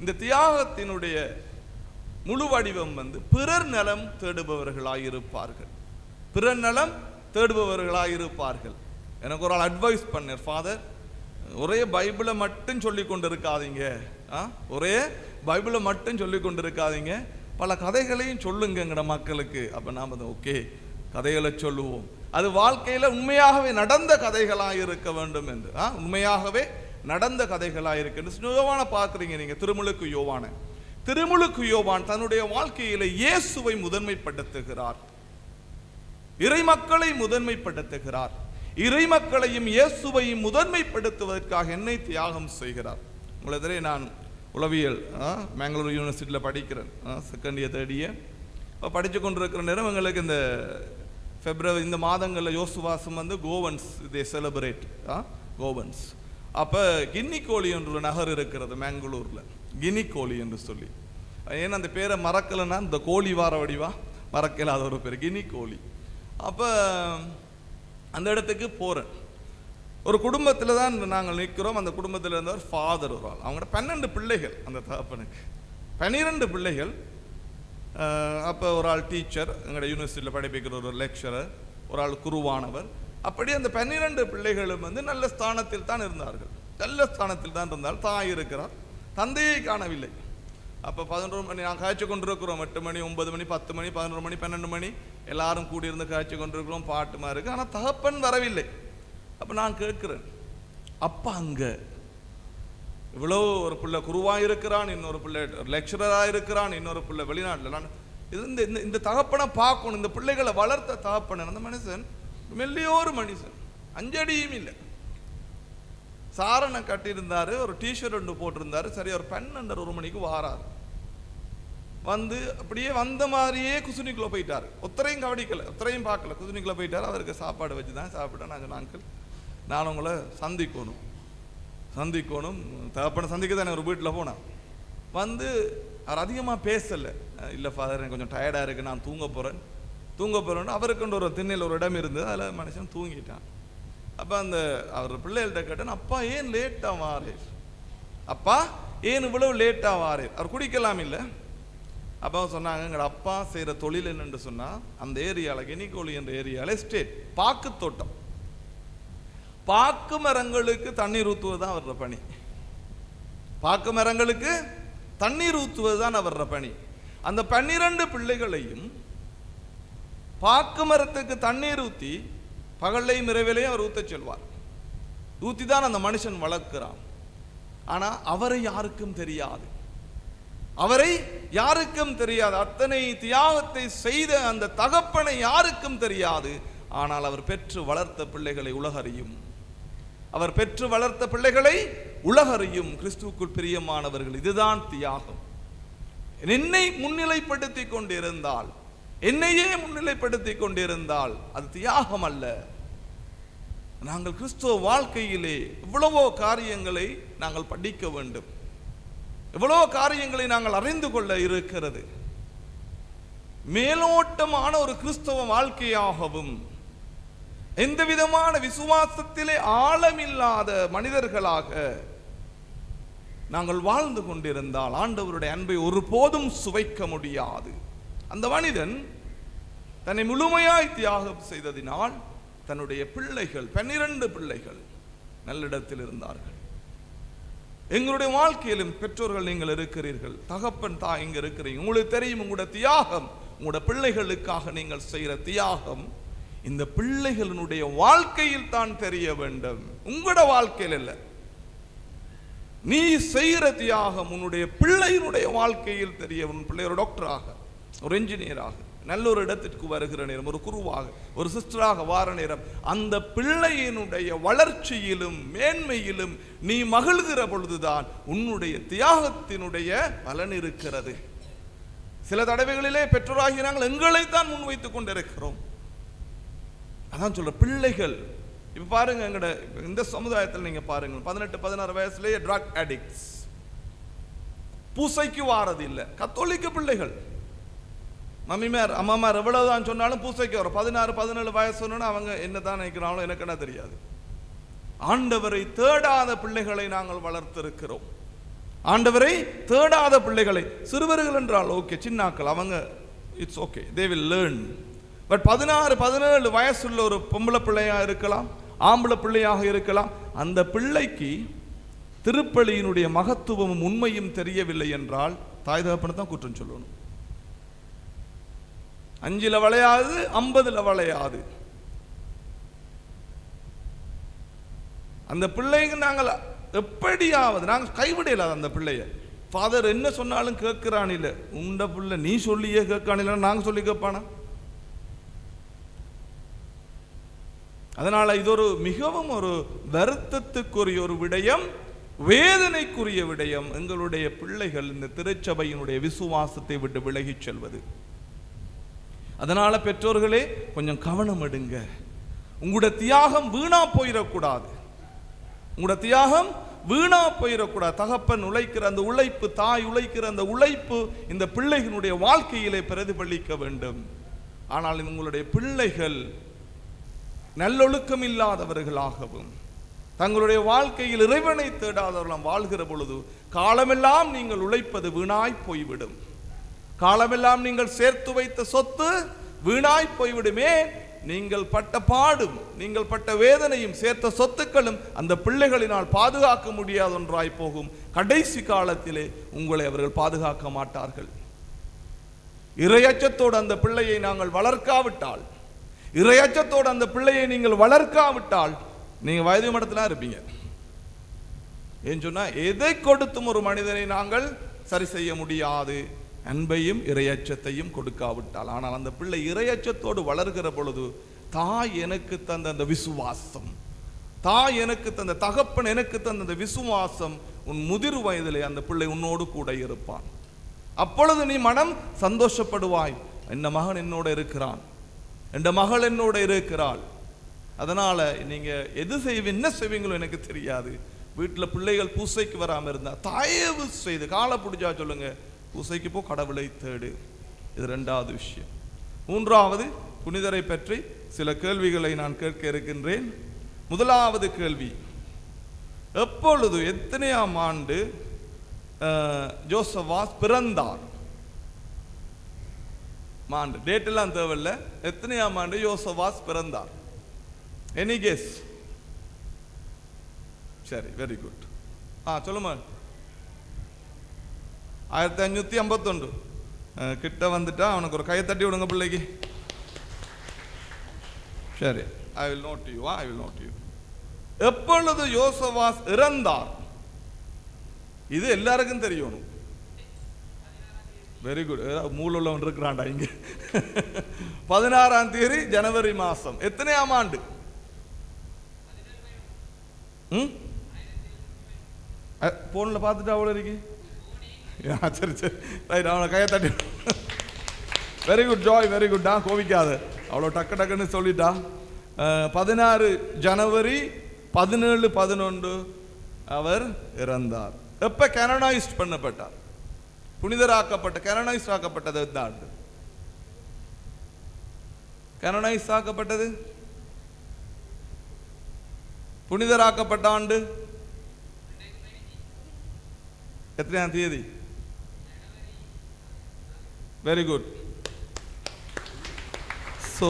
இந்த தியாகத்தினுடைய முழு வடிவம் பிறர் நலம் தேடுபவர்களாயிருப்பார்கள். பிறர் நலம் தேடுபவர்களாயிருப்பார்கள். எனக்கு ஒரு ஆள் அட்வைஸ் பண்ணார், ஃபாதர் ஒரே பைபிளை மட்டும் சொல்லி கொண்டு இருக்காதீங்க, ஒரே பைபிளை மட்டும் சொல்லி கொண்டு இருக்காதீங்க, பல கதைகளையும் சொல்லுங்கிற மக்களுக்கு. அப்ப நாம ஓகே கதைகளை சொல்லுவோம், அது வாழ்க்கையில உண்மையாகவே நடந்த கதைகளாக இருக்க வேண்டும் என்று. உண்மையாகவே நடந்த கதைகளாக இருக்கு. யோவான பார்க்குறீங்க நீங்க, திருமுழுக்கு யோவான் தன்னுடைய வாழ்க்கையில இயேசுவை முதன்மைப்படுத்துகிறார், இறை மக்களை முதன்மைப்படுத்துகிறார். இறை மக்களையும் இயேசுவையும் முதன்மைப்படுத்துவதற்காக என்னை தியாகம் செய்கிறார். உங்களை நான் உளவியல் மேங்களூர் யூனிவர்சிட்டியில் படிக்கிறேன், செகண்ட் இயர் தேர்ட் இயர். படித்து கொண்டிருக்கிற நேரம் எங்களுக்கு இந்த பிப்ரவரி இந்த மாதங்களில் யோசுவாசம் கோவன்ஸ் தே செலிப்ரேட் கோவன்ஸ். அப்போ கின்னிக்கோழி என்ற நகர் இருக்கிறது மேங்களூரில், கினிக்கோழி என்று சொல்லி. ஏன்னா அந்த பேரை மறக்கலைன்னா இந்த கோழி வார வடிவா மறக்கலாத ஒரு பேர் கினிக்கோழி. அப்போ அந்த இடத்துக்கு போகிறேன். ஒரு குடும்பத்தில் தான் நாங்கள் நிற்கிறோம். அந்த குடும்பத்தில் இருந்தவர் ஃபாதர் ஒரு ஆள், அவங்களோட 12 பிள்ளைகள், அந்த தகப்பனுக்கு 12 பிள்ளைகள். அப்போ ஒரு ஆள் டீச்சர், எங்களோட யூனிவர்சிட்டியில் படிப்பிக்கிற ஒரு லெக்சரர், ஒரு ஆள் குருவானவர். அப்படி அந்த 12 பிள்ளைகளும் நல்ல ஸ்தானத்தில் தான் இருந்தார்கள், நல்ல ஸ்தானத்தில் தான் இருந்தால். தாய் இருக்கிறார், தந்தையை காணவில்லை. அப்போ 11 மணி நான் காய்ச்சி கொண்டிருக்கிறோம், 8 மணி 9 மணி 10 மணி 11 மணி 12 மணி எல்லாரும் கூடியிருந்து காய்ச்சி கொண்டிருக்கிறோம், பாட்டுமா இருக்கு, ஆனால் தகப்பன் வரவில்லை. அப்போ நான் கேட்கிறேன், அப்பா அங்க இவ்வளோ ஒரு பிள்ளை குருவாக இருக்கிறான், இன்னொரு பிள்ளை லெக்சரராக இருக்கிறான், இன்னொரு பிள்ளை வெளிநாட்டில். நான் இந்த தகப்பனை பார்க்கணும், இந்த பிள்ளைகளை வளர்த்த தகப்பனை. அந்த மனுஷன் மெல்லியோரு மனுஷன், 5 அடியும் இல்லை, சாரணை கட்டியிருந்தாரு, ஒரு டிஷர்ட் ஒன்று போட்டிருந்தாரு. சரி, ஒரு 12:30 மணிக்கு வாராரு. வந்து அப்படியே வந்த மாதிரியே குசுனிக்குள்ளே போயிட்டாரு. ஒத்தரையும் கவனிக்கலை, ஒத்தரையும் பார்க்கல, குசுனிக்குள்ளே போயிட்டாரு. அவருக்கு சாப்பாடு வச்சு தான் சாப்பிட்டேன். நான் சொன்ன, அங்கிள் நான் உங்களை சந்திக்கணும் தகப்பனை சந்திக்க தான் ஒரு வீட்டில் போனேன். வந்து அவர் அதிகமாக பேசலை. இல்லை ஃபாதர் எனக்கு கொஞ்சம் டயர்டாக இருக்குது, நான் தூங்க போகிறேன்னு அவருக்குன்ற ஒரு திண்ணையில் ஒரு இடம் இருந்தது, அதில் மனுஷன் தூங்கிட்டான். அப்போ அந்த அவர் பிள்ளைகள்கிட்ட கேட்டேன், அப்பா ஏன் லேட்டாக வாரேர், அப்பா ஏன் இவ்வளவு லேட்டாக வாரேர், அவர் குடிக்கலாம் இல்லை. அப்போ சொன்னாங்க, எங்களோட அப்பா செய்கிற தொழில் என்னென்று சொன்னால், அந்த ஏரியாவில் கினிக்கோழி என்ற ஏரியாவில் எஸ்டேட் பாக்கு தோட்டம், பாக்கு மரங்களுக்கு தண்ணீர் ஊற்றுவது தான் அவரோட பணி. பாக்கு மரங்களுக்கு தண்ணீர் ஊற்றுவது தான் அவரோட பணி. அந்த 12 பிள்ளைகளையும் பாக்கு மரத்துக்கு தண்ணீர் ஊற்றி பகல்லையும் இரவிலையும் அவர் ஊற்ற செல்வார். ஊற்றி தான் அந்த மனுஷன் வளர்க்கிறான். ஆனால் அவரை யாருக்கும் தெரியாது, அத்தனை தியாகத்தை செய்த அந்த தகப்பனை யாருக்கும் தெரியாது. ஆனால் அவர் பெற்று வளர்த்த பிள்ளைகளை உலகறியும், கிறிஸ்துவுக்குள் பிரியமானவர்கள், இதுதான் தியாகம். என்னை முன்னிலைப்படுத்தி கொண்டிருந்தால், என்னையே முன்னிலைப்படுத்தி கொண்டிருந்தால் அது தியாகம் அல்ல. நாங்கள் கிறிஸ்துவ வாழ்க்கையிலே எவ்வளவோ காரியங்களை நாங்கள் படிக்க வேண்டும், எவ்வளவோ காரியங்களை நாங்கள் அறிந்து கொள்ள இருக்கிறது. மேலோட்டமான ஒரு கிறிஸ்தவ வாழ்க்கையாகவும் எந்த விதமான விசுவாசத்திலே ஆழமில்லாத மனிதர்களாக நாங்கள் வாழ்ந்து கொண்டிருந்தால் ஆண்டவருடைய அன்பை ஒருபோதும் சுவைக்க முடியாது. அந்த மனிதன் தன்னை முழுமையாய் தியாகம் செய்ததினால் தன்னுடைய பிள்ளைகள் 12 பிள்ளைகள் நல்லிடத்தில் இருந்தார்கள். எங்களுடைய வாழ்க்கையிலும் பெற்றோர்கள் நீங்கள் இருக்கிறீர்கள், தகப்பன் தாய் இங்க இருக்கிறீங்க. உங்களுக்கு தெரியும் உங்களுடைய தியாகம், உங்களுடைய பிள்ளைகளுக்காக நீங்கள் செய்கிற தியாகம் இந்த பிள்ளைகளினுடைய வாழ்க்கையில் தான் தெரிய வேண்டும், உங்களோட வாழ்க்கையில் இல்லை. நீ செய்கிற தியாகம் உன்னுடைய பிள்ளையினுடைய வாழ்க்கையில் தெரிய. உன் பிள்ளை ஒரு டாக்டராக, ஒரு என்ஜினியராக, நல்ல ஒரு இடத்திற்கு வருகிற நேரம், ஒரு குருவாக, ஒரு சிஸ்டராக வார நேரம், அந்த பிள்ளையினுடைய வளர்ச்சியிலும் மேன்மையிலும் நீ மகிழ்கிற பொழுதுதான் உன்னுடைய தியாகத்தினுடைய பலன் இருக்கிறது. சில தடவைகளிலே பெற்றோராகி நாங்கள் எங்களைத்தான் முன்வைத்துக் கொண்டிருக்கிறோம். அதான் சொல்ற பிள்ளைகள். இப்ப பாருங்க, எங்கட இந்த சமுதாயத்தில் நீங்க பாருங்க, 18-16 வயசுலேயே ட்ரக் அடிக்ட்ஸ், பூசைக்கு வாரது இல்லை. கத்தோலிக்க பிள்ளைகள் மம்மிமார் அம்மாமார் எவ்வளவுதான் சொன்னாலும் பூசைக்கு வரும். 16-17 வயசு சொன்னா அவங்க என்னதான் நினைக்கிறாங்களோ எனக்கு என்ன தெரியாது. ஆண்டவரை தேடாத பிள்ளைகளை நாங்கள் வளர்த்திருக்கிறோம். ஆண்டவரை தேடாத பிள்ளைகளை, சிறுவர்கள் என்றால் ஓகே, சின்னாக்கள் அவங்க it's okay, they will learn. But 16-17 வயசுள்ள ஒரு பொம்பளை பிள்ளையா இருக்கலாம், ஆம்பளை பிள்ளையாக இருக்கலாம், அந்த பிள்ளைக்கு திருப்பலியினுடைய மகத்துவமும் உண்மையும் தெரியவில்லை என்றால் தாய் தகப்பனை தான் குற்றம் சொல்லணும். 5 வளையாது 50 வளையாது. அந்த பிள்ளைங்க நாங்கள் எப்படியாவது நாங்கள் கைவிடல. அந்த பிள்ளைய ஃபாதர் என்ன சொன்னாலும் கேட்கிறான் இல்லை, உண்ட பிள்ளை நீ சொல்லியே கேட்கான் இல்லை, நாங்கள் சொல்லி கேட்பானா? அதனால இது ஒரு மிகவும் ஒரு வருத்தத்துக்குரிய ஒரு விடயம், வேதனைக்குரிய விடயம். எங்களுடைய பிள்ளைகள் இந்த திருச்சபையினுடைய விசுவாசத்தை விட்டு விலகிச் செல்வது. அதனால பெற்றோர்களே கொஞ்சம் கவனம் எடுங்க. உங்களுடைய தியாகம் வீணா போயிடக்கூடாது. உங்களுடைய தியாகம் வீணா போயிடக்கூடாது. தகப்பன் உழைக்கிற அந்த உழைப்பு, தாய் உழைக்கிற அந்த உழைப்பு இந்த பிள்ளைகளுடைய வாழ்க்கையிலே பிரதிபலிக்க வேண்டும். ஆனால் உங்களுடைய பிள்ளைகள் நல்லொழுக்கம் இல்லாதவர்களாகவும் தங்களுடைய வாழ்க்கையில் இறைவனை தேடாதவர்களாம் வாழ்கிற பொழுது காலமெல்லாம் நீங்கள் உழைப்பது வீணாய் போய்விடும். காலமெல்லாம் நீங்கள் சேர்த்து வைத்த சொத்து வீணாய் போய்விடுமே. நீங்கள் பட்ட பாடும், நீங்கள் பட்ட வேதனையும், சேர்த்த சொத்துக்களும் அந்த பிள்ளைகளினால் பாதுகாக்க முடியாத ஒன்றாய் போகும். கடைசி காலத்திலே உங்களை அவர்கள் பாதுகாக்க மாட்டார்கள். இறையச்சத்தோடு அந்த பிள்ளையை நாங்கள் வளர்க்காவிட்டால், இறையச்சத்தோடு அந்த பிள்ளையை நீங்கள் வளர்க்காவிட்டால் நீங்க வயது மடத்தில் இருப்பீங்க. ஏன் சொன்னா, எதை கொடுத்தும் ஒரு மனிதனை நாங்கள் சரி செய்ய முடியாது, அன்பையும் இறையச்சத்தையும் கொடுக்காவிட்டால். ஆனால் அந்த பிள்ளை இறையச்சத்தோடு வளர்கிற பொழுது தாய் எனக்கு தந்த அந்த விசுவாசம், தாய் எனக்கு தந்த, தகப்பன் எனக்கு தந்த அந்த விசுவாசம், உன் முதிர் வயதிலே அந்த பிள்ளை உன்னோடு கூட இருப்பான். அப்பொழுது நீ மனம் சந்தோஷப்படுவாய், என் மகன் என்னோட இருக்கிறான், என் மகள் என்னோட இருக்கிறாள். அதனால நீங்க எது என்ன செய்வீங்களோ எனக்கு தெரியாது. வீட்டில் பிள்ளைகள் பூசைக்கு வராமல் இருந்தா தயவு செய்து காலை பிடிச்சா சொல்லுங்க, பூசைக்கு போ, கடவுளை தேடு. இது 2வது விஷயம். 3வது, புனிதரை பற்றி சில கேள்விகளை நான் கேட்க இருக்கின்றேன். 1வது கேள்வி, எப்பொழுது எத்தனையாம் ஆண்டு ஜோசப் வாஸ் பிறந்தார்? ஆண்டு டேட் எல்லாம் தேவையில்லை. எத்தனையாம் ஆண்டு யோசப் வாஸ் பிறந்தார்? Any guess? சரி, வெரி குட். சொல்லுமா. 1551. கிட்ட வந்துட்டா அவனுக்கு ஒரு கையை தட்டி விடுங்க பிள்ளைக்கு. சரி, I will note you. I will note you. எப்பொழுது யோசப் வாஸ் இறந்தார்? இது எல்லாருக்கும் தெரியணும். Very good. மூலவன் இருக்கிறான்டா இங்க. 16ஆம் தேதி ஜனவரி மாசம். எத்தனையாம் ஆண்டு? போன்ல பார்த்துட்டு அவ்வளோ இருக்கு. சரி சரி, ரைட். அவனை கையை தட்டி. Very good Joy, very good. கோவிக்காத, அவ்வளோ டக்கு டக்குன்னு சொல்லிட்டா. 16 ஜனவரி 17-11 அவர் இறந்தார். எப்ப கேனனைஸ்ட் பண்ணப்பட்டார்? புனிதராக்கப்பட்ட, கேனனைஸ்ட் ஆக்கப்பட்டது எந்த ஆண்டு? கேனனைஸ்ட் ஆக்கப்பட்டது, புனிதராக்கப்பட்ட ஆண்டு எத்தனையாம் தேதி? Very good. So,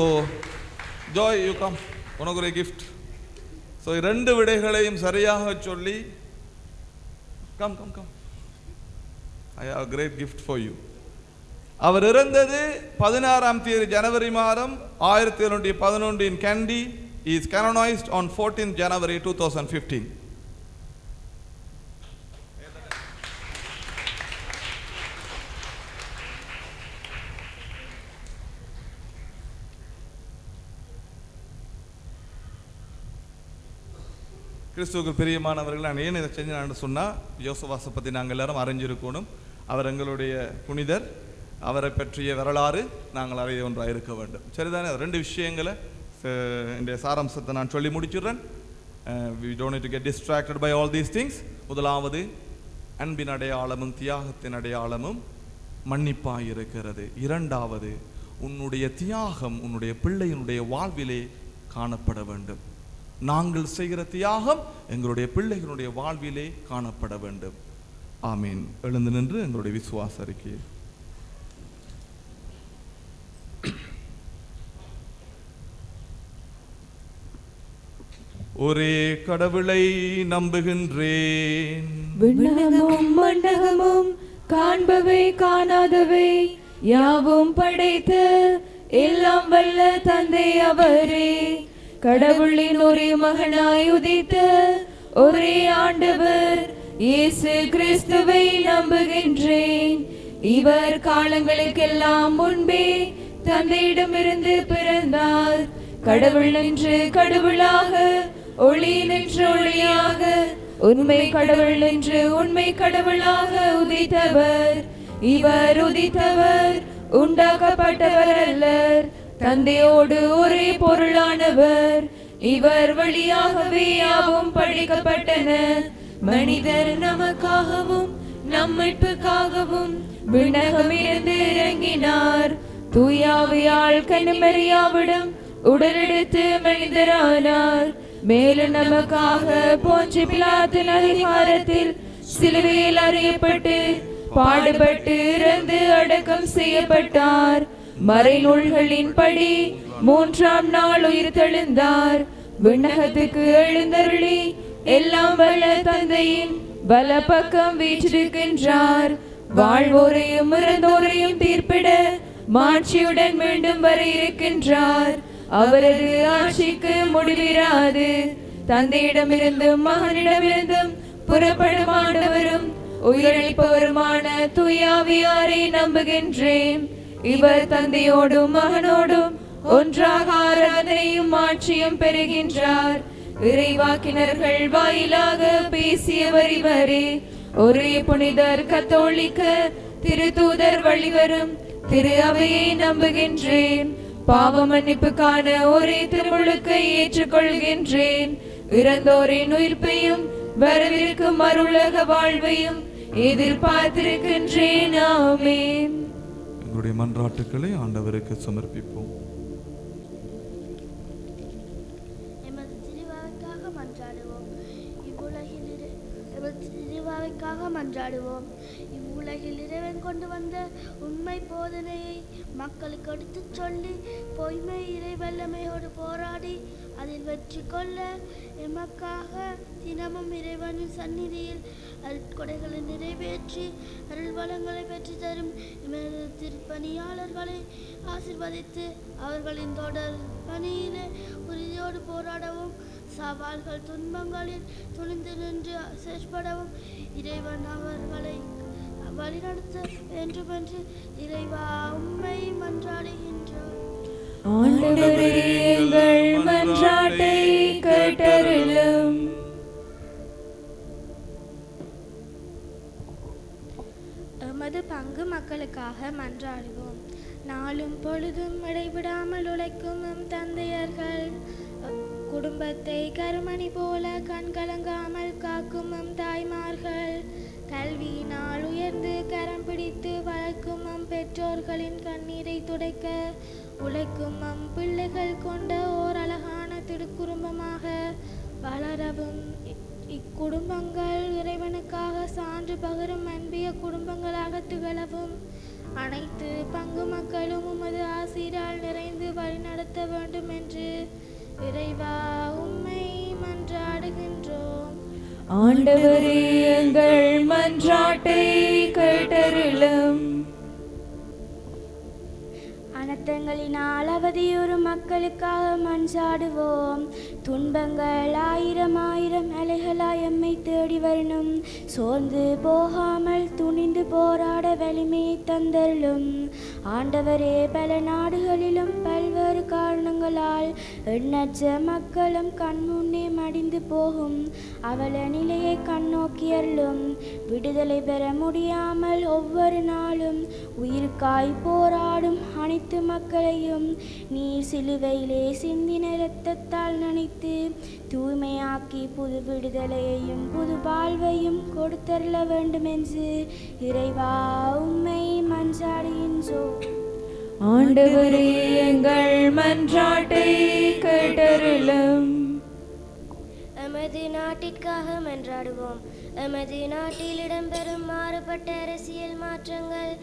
Joy, you come. உனக்கு ஒரு gift. ஸோ 2 விடைகளையும் சரியாக சொல்லி come I have a great gift for you. அவர் இறந்தது 16ஆம் தேதி ஜனவரி மாதம் 1711 in Kandy. He is canonized on 14th January 2015. கிறிஸ்துவுக்கு பிரியமானவர்கள், நான் ஏன் இதை செஞ்சேன்னு சொன்னால், யோசபாஸை பற்றி நாங்கள் எல்லாரும் அறிஞ்சிருக்கணும். அவர் எங்களுடைய புனிதர். அவரை பற்றிய வரலாறு நாங்கள் அறிய ஒன்றாக இருக்க வேண்டும். சரிதானே? 2 விஷயங்களை இந்த சாராம்சத்தை நான் சொல்லி முடிச்சிடுறேன். We don't need to get distracted by all these things. முதலாவது, அன்பின் அடையாளமும் தியாகத்தின் அடையாளமும் மன்னிப்பாய் இருக்கிறது. 2வது, உன்னுடைய தியாகம் உன்னுடைய பிள்ளையினுடைய வாழ்விலே காணப்பட வேண்டும். நாங்கள் செய்கிற தியாகம் எங்களுடைய பிள்ளைகளுடைய வாழ்விலே காணப்பட வேண்டும். ஆமீன். எழுந்து நின்று எங்களுடைய விசுவாச அறிக்கையை ஒரே கடவுளை நம்புகின்றேன். விண்ணகமும் மண்டகமும் காண்பவை காணாதவை யாவும் படைத்த எல்லாம் வல்ல தந்தை அவரே, கடவுளின் ஒரே மகனாய் உதித்த ஒரே ஆண்டவர் இயேசு கிறிஸ்துவை நம்புகின்றேன். இவர் காலங்களுக்கெல்லாம் முன்பே தந்தையிடமிருந்து பிறந்தார். கடவுள் நின்று கடவுளாக, ஒளி நின்று ஒளியாக, உண்மை கடவுள் நின்று உண்மை கடவுளாக உதித்தவர். இவர் உதித்தவர், உண்டாக்கப்பட்டவர் அல்லர். தந்தையோடு ஒரே பொருளானவர். இவர் வழியாகவே யாவும் படைக்கப்பட்டன. மனிதர் நமக்காகவும் நம் மீட்புக்காகவும் விண்ணகமிருந்து இறங்கினார். தூயாவியால் கன்னிமரியாவிடம் உடலெடுத்து மனிதரானார். மேலும் நமக்காக போன்சி பிலாத்தின் அதிகாரத்தில் சிலுவையில் அறையப்பட்டு பாடுபட்டு இறந்து அடக்கம் செய்யப்பட்டார். மறைநூல்களின்படி 3ஆம் நாள் உயிர் தெழுந்தார். விண்ணகத்துக்கு எழுந்தருளி எல்லாம் வல்ல தந்தையின் வல பக்கம் வீற்றிருக்கின்றார். வாழ்வோரையும் இறந்தோரையும் தீர்ப்பிட மாட்சியுடன் மீண்டும் வர இருக்கின்றார். அவரது ஆட்சிக்கு முடிவிராது. தந்தையிடமிருந்தும் மகனிடமிருந்தும் புறப்படும் ஆண்டவரும் உயிரளிப்பவருமான தூயாவியாரை நம்புகின்றேன். இவர் தந்தையோடும் மகனோடும் ஒன்றாக ஆராதனையும் ஆட்சியும் பெறுகின்றார். இறைவாக்கினர்கள் வாயிலாக பேசியவர் இவரே. ஒரே புனிதர் கத்தோலிக்க திருத்தூதர் வழிவரும் திரு அவையை நம்புகின்றேன். பாவ மன்னிப்புக்கான ஒரே திருமுழுக்கை ஏற்றுக்கொள்கின்றேன். இறந்தோரின் உயிர்ப்பையும் வரவிருக்கும் மறுவுலக வாழ்வையும் எதிர்பார்த்திருக்கின்றேன். ஆமென். எங்களுடைய மன்றாட்டுக்களை ஆண்டவருக்கு சமர்ப்பிப்போம். இவ்வுலகில் இறைவன் கொண்டு வந்த உண்மை போதனையை மக்களுக்கு எடுத்துச் சொல்லி பொய்மை இறை வல்லமையோடு போராடி அதில் வெற்றி கொள்ள எமக்காக தினமும் இறைவனின் சந்நிதியில் அருட்கொடைகளை நிறைவேற்றி அருள் வளங்களை பெற்று தரும் எமது திருப்பணியாளர்களை ஆசீர்வதித்து அவர்களின் தொடர் பணியிலே உறுதியோடு போராடவும் சவால்கள் துன்பங்களில் துணிந்து நின்று செயற்படவும் இறைவன் அவர்களை வழிநடத்த வேண்டுமென்று இறைவா உம்மை மன்றாடுகின்றோம். ஆண்டவரே, எங்கள் மன்றாட்டை கேட்டருளும். எமது பங்கு மக்களுக்காக மன்றாடுவோம். நாளும் பொழுதும் இடைவிடாமல் உழைக்கும் எம் தந்தையர்கள், குடும்பத்தை கருமணி போல கண்கலங்காமல் காக்கும் எம் தாய்மார்கள், கல்வியினால் உயர்ந்து கரம் பிடித்து வளர்க்கும் எம் பெற்றோர்களின் கண்ணீரை துடைக்க உழைக்கும் எம் பிள்ளைகள் கொண்ட ஓர் அழகான திருக்குடும்பமாக வளரவும், இக்குடும்பங்கள் இறைவனுக்காக சான்று பகரும் அன்பிய குடும்பங்களாக திகழவும் அனைத்து பங்கு மக்களும் உமது ஆசீரால் நிறைந்து வழிநடத்த வேண்டும் என்று இறைவா உம்மை மன்றாடுகின்றோம். ஆண்டவரே எங்கள் மன்றாட்டை கேட்டருளும். அனர்த்தங்களினால் அவதியுறும் மக்களுக்காக மன்றாடுவோம். துன்பங்கள் ஆயிரம் ஆயிரம் அலைகளாய் எம்மை தேடி வரணும். சோர்ந்து போகாமல் துணிந்து போராட வலிமையை தந்தருளும். ஆண்டவரே, பல நாடுகளிலும் பல்வேறு காரணங்களால் எண்ணற்ற மக்களும் கண்முன்னே மடிந்து போகும் அவல நிலையை கண்ணோக்கியருளும். விடுதலை பெற முடியாமல் ஒவ்வொரு நாளும் உயிருக்காய் போராடும் அனைத்து மக்களையும் நீர் சிலுவையிலே சிந்தின இரத்தத்தால் நனைத்து தூய்மையாக்கி புது விடுதலையையும் புது வாழ்வையும் கொடுத்தருள வேண்டும் என்று இறைவா உம்மை மன்றாடுகின்றோம். ஆண்டவரே எங்கள் மன்றாட்டை கேட்டருளும். எமது நாட்டிற்காக மன்றாடுவோம். எமது நாட்டில் இடம்பெறும் மாறுபட்ட அரசியல் மாற்றங்கள்,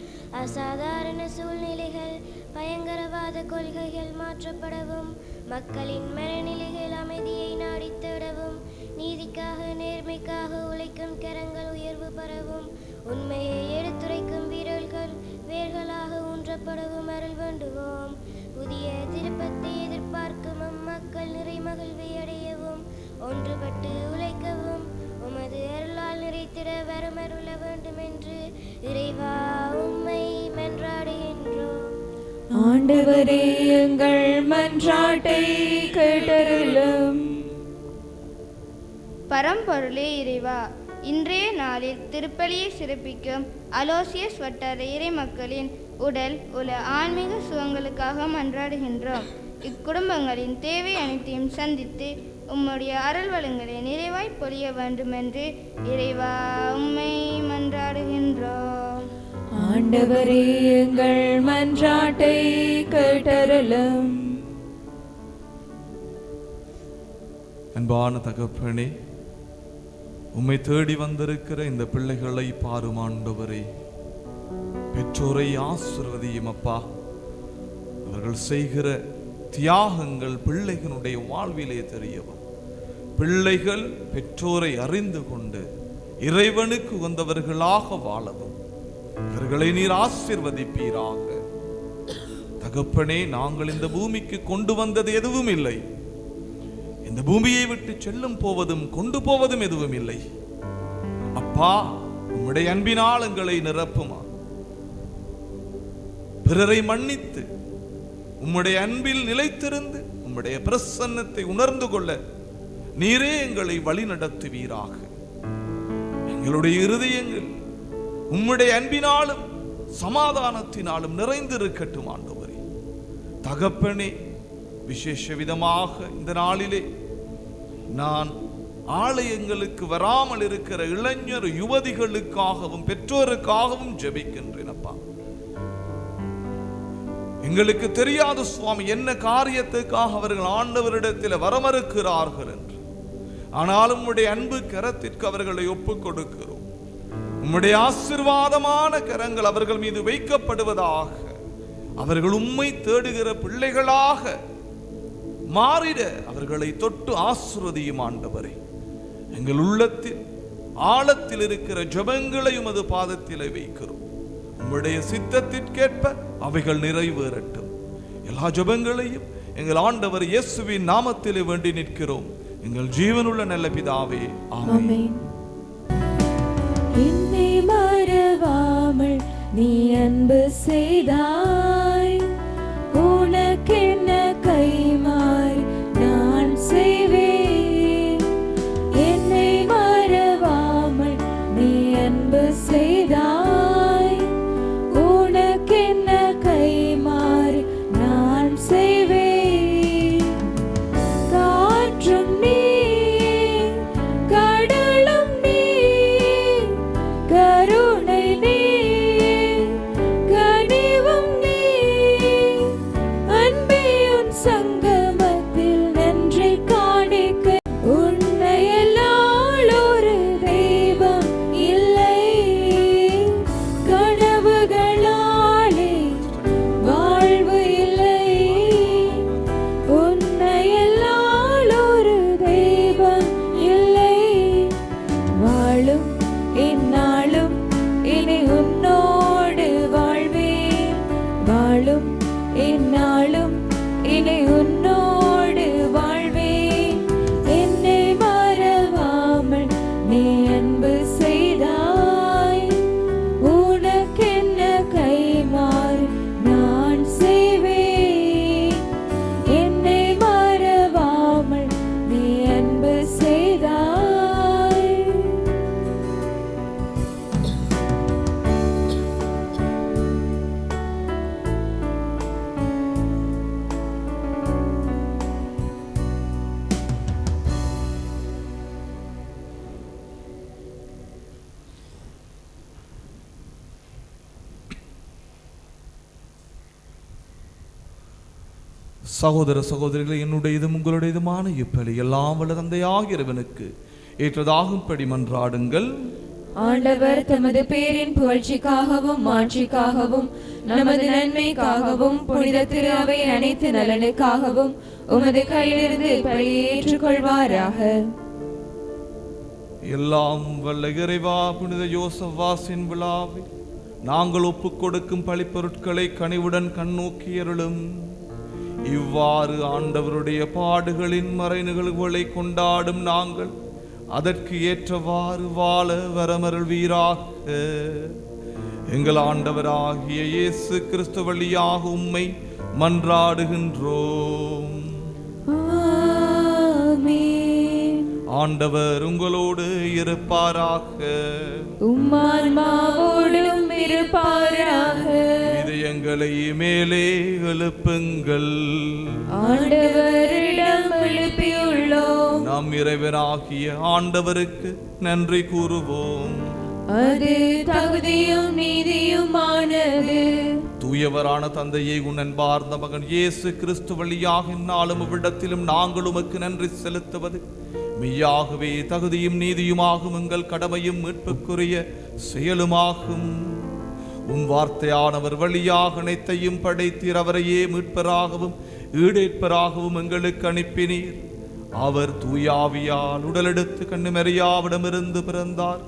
அசாதாரண சூழ்நிலைகள், பயங்கரவாத கொள்கைகள் மாற்றப்படவும், மக்களின் மனநிலைகள் அமைதியை நாடித் தேடவும், நீதிக்காக நேர்மைக்காக உழைக்கும் கரங்கள் உயர்வு பெறவும், உண்மையை எடுத்துரைக்கும் வீரர்கள் வேர்களாக ஊன்றப்படவும் அருள் வேண்டுவோம். புதிய திருப்பத்தை எதிர்பார்க்கும் மக்கள் நிறை மகிழ்வை அடையவும் ஒன்றுபட்டு உழைக்கவும் உமது அருளால் நிறைத்திட வரமருள வேண்டும் என்று இறைவா உம்மை மன்றாடுகின்றோம். ஆண்டவரே எங்கள் மன்றாட்டை கேட்டருளும். பரம்பொருளே இறைவா, இன்றைய நாளில் திருப்பலியை சிறப்பிக்கும் அலோசியஸ் வட்டார இறை மக்களின் உடல் உல ஆன்மீக சுகங்களுக்காக மன்றாடுகின்றோம். இக்குடும்பங்களின் தேவை அனைத்தையும் சந்தித்து உம்முடைய அருள் வளங்களை நிறைவாய் பொழிய வேண்டுமென்று இறைவா உம்மை மன்றாடுகின்றோம். ஆண்டவரே எங்கள் மன்றாட்டை கேட்டருளும். அன்பான தகப்பனே, உம்மை தேடி வந்திருக்கிற இந்த பிள்ளைகளை பாரும் ஆண்டவரே. பெற்றோரை ஆசீர்வதியும் அப்பா. அவர்கள் செய்கிற தியாகங்கள் பிள்ளைகளுடைய வாழ்விலே தெரியவும், பிள்ளைகள் பெற்றோரை அறிந்து கொண்டு இறைவனுக்கு உகந்தவர்களாக வாழவும் அவர்களை நீர் ஆசீர்வதிப்பீராக. தகப்பனே, நாங்கள் இந்த பூமிக்கு கொண்டு வந்தது எதுவும் இல்லை. இந்த பூமியை விட்டு செல்லும் போவதும் கொண்டு போவதும் எதுவும் இல்லை. அப்பா, உம்முடைய அன்பினால் எங்களை நிரப்புமா. பிறரை மன்னித்து உம்முடைய அன்பில் நிலைத்திருந்து உம்முடைய பிரசன்னத்தை உணர்ந்து கொள்ள நீரே எங்களை வழி நடத்துவீராக. எங்களுடைய இருதயங்கள் உம்முடைய அன்பினாலும் சமாதானத்தினாலும் நிறைந்திருக்கட்டும் ஆண்டவரே. தகப்பனே, விசேஷ விதமாக இந்த நாளிலே நான் ஆலயங்களுக்கு வராமல் இருக்கிற இளைஞர் யுவதிகளுக்காகவும் பெற்றோருக்காகவும் ஜெபிக்கின்றேன் அப்பா. எங்களுக்கு தெரியாது சுவாமி என்ன காரியத்துக்காக அவர்கள் ஆண்டவரிடத்தில் வரமறுக்கிறார்கள் என்று. ஆனாலும் உம்முடைய அன்பு கரத்திற்கு அவர்களை ஒப்புக் கொடுக்கிறோம். உம்முடைய ஆசீர்வாதமான கரங்கள் அவர்கள் மீது வைக்கப்படுவதாக. அவர்கள் உம்மை தேடுகிற பிள்ளைகளாக மாறிட அவர்களை தொட்டு ஆசீர்வதியும் ஆண்டவரே. எங்கள் உள்ளத்தில் ஆழத்தில் இருக்கிற ஜெபங்களை உமது பாதத்திலே வைக்கிறோம். உம்முடைய சித்தத்திற்கேற்ப அவைகள் நிறைவேறட்டும். எல்லா ஜெபங்களையும் எங்கள் ஆண்டவர் இயேசுவின் நாமத்திலே வேண்டி நிற்கிறோம் எங்கள் ஜீவனுள்ள நல்ல பிதாவே, ஆமென். என்னை மறவாமல் நீ அன்பு செய்தாய், உனக்கென்ன கைமாறி நான் செய்வேன். என்னை மறவாமல் நீ அன்பு செய்தாய், உனக்கென்ன கைமாறி நான் செய்வேன். காற்றும் நீ, கடலும் நீ, கருணை நீ, கனிவும் நீ, சகோதர சகோதரிகளை, என்னுடையதும் உங்களுடையதுமான இப்பலி எல்லாம் வல்ல தந்தையாகிய இறைவனுக்கு ஏற்றதாகும்படி மன்றாடுங்கள். ஆண்டவர் தமது பேரின் புகழ்ச்சிக்காகவும் மாட்சிக்காகவும் நமது நன்மைக்காகவும் புனித திரு அவை அனைத்து நலனுக்காகவும் உமது கையிலிருந்து பலியை ஏற்றுக்கொள்வாராக. எல்லாம் வல்ல இறைவா, புனித யோசப் வாசின் விழாவில் நாங்கள் ஒப்புக் கொடுக்கும் பழிப்பொருட்களை கனிவுடன் கண்ணோக்கி அருளும். இவ்வாறு ஆண்டவருடைய பாடுகளின் மறை நிகழ்வுகளை கொண்டாடும் நாங்கள் அதற்கு ஏற்றவாறு வாழ வரமருள்வீராக. எங்கள் ஆண்டவராகிய இயேசு கிறிஸ்து வழியாக உம்மை மன்றாடுகின்றோம். ஆண்டவர் உங்களோடு இருப்பாராக. உம்மான்மாவோடும் இருப்பாராக. இதயங்களை மேலே எழுப்புங்கள். ஆண்டவரிடம் எழுப்பியுள்ளோம். நம் இறைவனாகிய ஆண்டவருக்கு நன்றி கூறுவோம். அது தகுதியும் நீதியுமானது. தூயவரான தந்தையை, உன் அன்பார்ந்த மகன் இயேசு கிறிஸ்து வழியாக இந்நாளும் இவ்விடத்திலும் நாங்கள் உமக்கு நன்றி செலுத்துவது மெய்யாகவே தகுதியும் நீதியுமாகும், எங்கள் கடமையும் மீட்புக்குரிய செயலுமாகும். உம் வார்த்தையானவர் வழியாக அனைத்தையும் படைத்தீர். அவரையே மீட்பராகவும் ஈடேற்பராகவும் எங்களுக்கு அனுப்பினீர். அவர் தூயாவியால் உடலெடுத்து கன்னிமரியாவிடமிருந்து பிறந்தார்.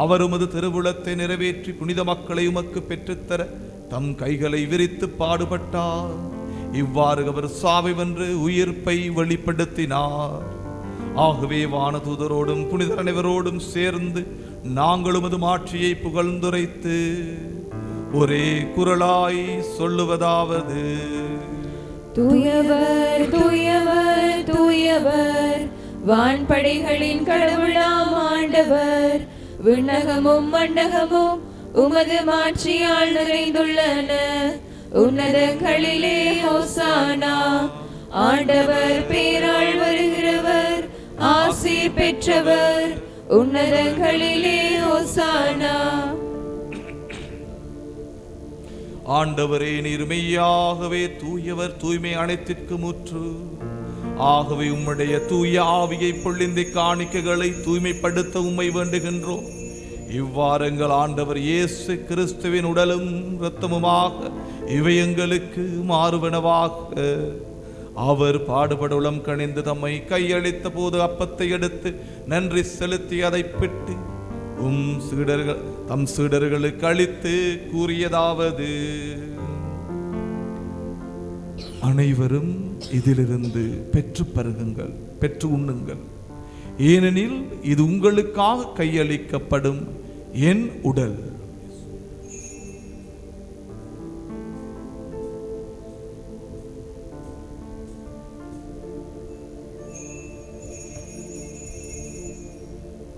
அவர் உமது திருவுளத்தை நிறைவேற்றி புனித மக்களை உமக்கு பெற்றுத்தர தம் கைகளை விரித்து பாடுபட்டார். இவ்வாறு அவர் சாவை வென்று உயிர்ப்பை வெளிப்படுத்தினார். ஆகவே வானதூதரோடும் புனிதர் அனைவரோடும் சேர்ந்து நாங்கள் உமது மாட்சியை புகழ்ந்துரைத்து ஒரே குரலாய் சொல்லுவதாவது: தூயவர் தூயவர் தூயவர், வான்படைகளின் கடவுளாம் ஆண்டவர். விண்ணகமும் மண்ணகமும் உமது மாட்சியால் நிறைந்துள்ளன. உன்னதங்களிலே ஹோசானா. ஆண்டவர் பேரால் வருகிறவர் ஆசீர் பெற்றவர். உன்னதங்களிலே ஹோசானா. ஆண்டவரே, நீர் மெய்யாகவே தூயவர், தூய்மை அனைத்திற்கு முற்று. ஆகவே உம்முடைய தூய ஆவியை பொழிந்து காணிக்கைகளை தூய்மைப்படுத்த உம்மை வேண்டுகின்றோம். இவ்வாறு எங்கள் ஆண்டவர் இயேசு கிறிஸ்துவின் உடலும் இரத்தமுமாக இவை எங்களுக்கு மாறுவனவாக. அவர் பாடுபடுளம் கணிந்து தம்மை கையளித்த போது அப்பத்தை எடுத்து நன்றி செலுத்தி அதை பிட்டு தம் சீடர்களுக்கு அளித்து கூறியதாவது: அனைவரும் இதிலிருந்து பெற்று பருகுங்கள், பெற்று உண்ணுங்கள். ஏனெனில் இது உங்களுக்காக கையளிக்கப்படும் என் உடல்.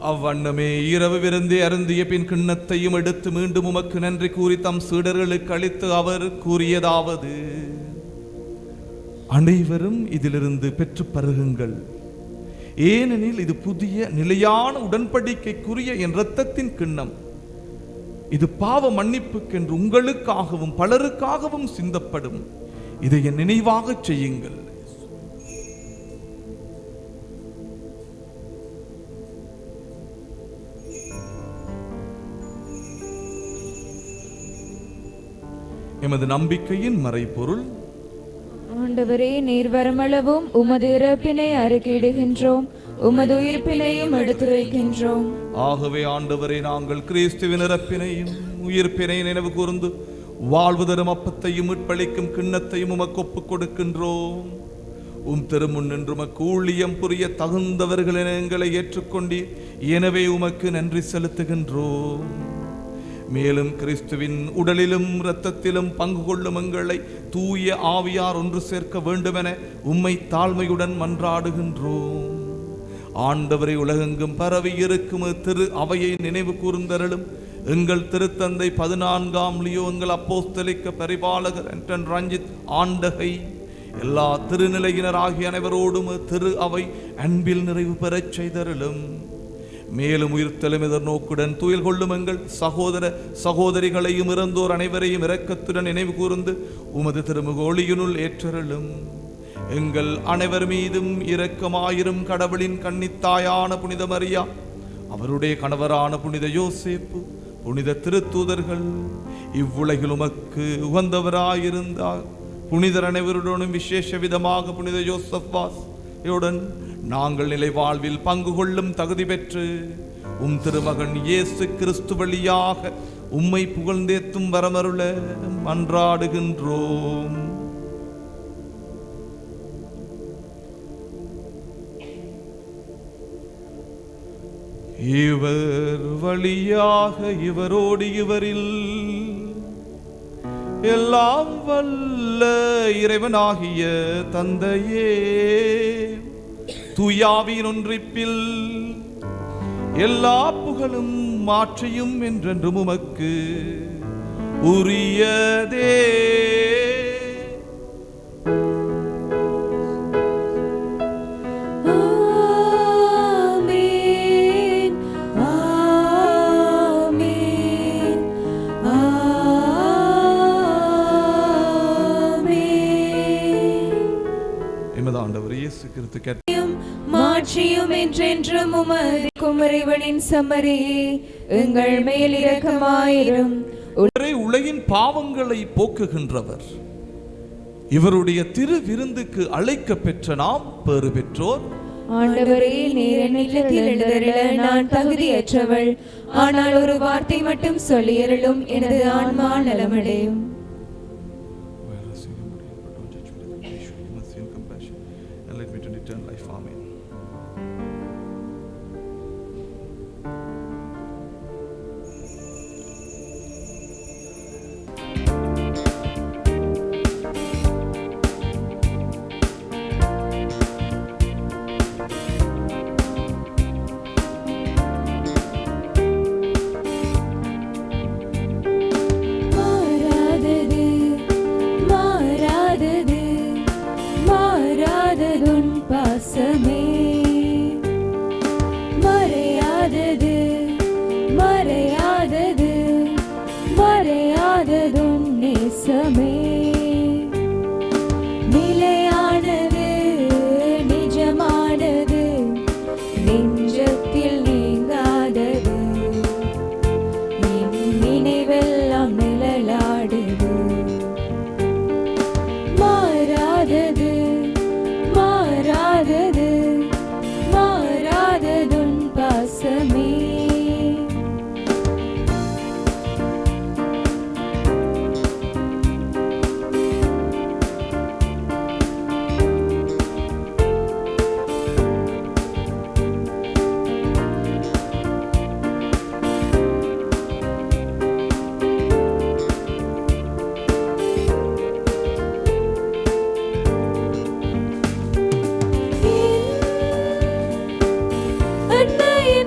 அவ்வண்ணமே இரவு விருந்தை அருந்திய பின் கிண்ணத்தையும் எடுத்து மீண்டும் உமக்கு நன்றி கூறி தம் சீடர்களுக்கு அளித்து அவர் கூறியதாவது: அனைவரும் இதிலிருந்து பெற்று பருகுங்கள். ஏனெனில் இது புதிய நிலையான உடன்படிக்கைக்குரிய என் இரத்தத்தின் கிண்ணம். இது பாவ மன்னிப்புக்கென்று உங்களுக்காகவும் பலருக்காகவும் சிந்தப்படும். இதை என் நினைவாக செய்யுங்கள். எமது நம்பிக்கையின் மறைபொருள்: ஆண்டவரே, நீர் வருமளவும் உமது இறப்பினை அறிக்கையிடுகின்றோம், உமது உயிர்ப்பினையும் எடுத்துரைக்கின்றோம். ஆகவே ஆண்டவரே, நாங்கள் கிறிஸ்துவின் இறப்பினையும் உயிர்ப்பினை நினைவு கூர்ந்து வாழ்வு தரும் அப்பத்தையும் மீட்பளிக்கும் கிண்ணத்தையும் உமக்கு ஒப்புக் கொடுக்கின்றோம். உம் திருமுன் நின்று உமக்கு ஊழியம் புரிய தகுந்தவர்கள் என எங்களை ஏற்றுக்கொண்டீர். எனவே உமக்கு நன்றி செலுத்துகின்றோம். மேலும் கிறிஸ்துவின் உடலிலும் இரத்தத்திலும் பங்கு கொள்ளும் எங்களை தூய ஆவியார் ஒன்று சேர்க்க வேண்டுமென உம்மை தாழ்மையுடன் மன்றாடுகின்றோம். ஆண்டவரை உலகெங்கும் பரவி இருக்கும் திரு அவையை நினைவு கூர்ந்தருளும். எங்கள் திருத்தந்தை 14ஆம் லியோ, எங்கள் அப்போஸ்தலிக்க பரிபாலகர் என்டன் ரஞ்சித் ஆண்டகை, எல்லா திருநிலையினர் ஆகிய அனைவரோடும் திரு அவை அன்பில் நிறைவு பெறச் செய்தருளும். மேலும் உயிர்த்தெழும் எதிர்நோக்குடன் துயில் கொள்ளும் எங்கள் சகோதர சகோதரிகளையும் இறந்தோர் அனைவரையும் இரக்கத்துடன் நினைவு கூர்ந்து உமது திருமுக ஒளியினுள் ஏற்றருளும். எங்கள் அனைவர் மீதும் இரக்கமாயிரும். கடவுளின் கன்னித்தாயான புனித மரியா, அவருடைய கணவரான புனித யோசேப்பு, புனித திருத்தூதர்கள், இவ்வுலகில் உமக்கு உகந்தவராயிருந்தார் புனிதர் அனைவருடனும் விசேஷ விதமாக புனித யோசப்பாஸ் உடன் நாங்கள் நிலை வாழ்வில் பங்கு கொள்ளும் தகுதி பெற்று திருமகன் இயேசு கிறிஸ்து வழியாக உம்மை புகழ்ந்தேத்தும் வரமருள மன்றாடுகின்றோம். இவர் வழியாக இவரோடு இவரில் எல்லாம் வல்ல இறைவனாகிய தந்தையே, தூயாவின் ஒன்றிப்பில் எல்லா புகழும் மாற்றியும் என்றென்றும் உமக்கு உரியதே. ஆண்டவர் இயேசு கிறிஸ்து மாற்றியும் என்றென்றும் உமது குமரிவனின் சமரியே எங்கள் மேல் இரக்கமாயிரும். உலகின் பாவங்களை போக்குகின்றவர், இவருடைய திரு விருந்துக்கு அழைக்க பெற்ற நாம் பெறு பெற்றோர். ஆண்டவரே, நீர் என் இல்லத்தில் எழுந்தருள நான் தகுதியற்றவள், ஆனால் ஒரு வார்த்தை மட்டும் சொல்லியருளும், எனது ஆன்மா நலமடையும்.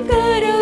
கரம்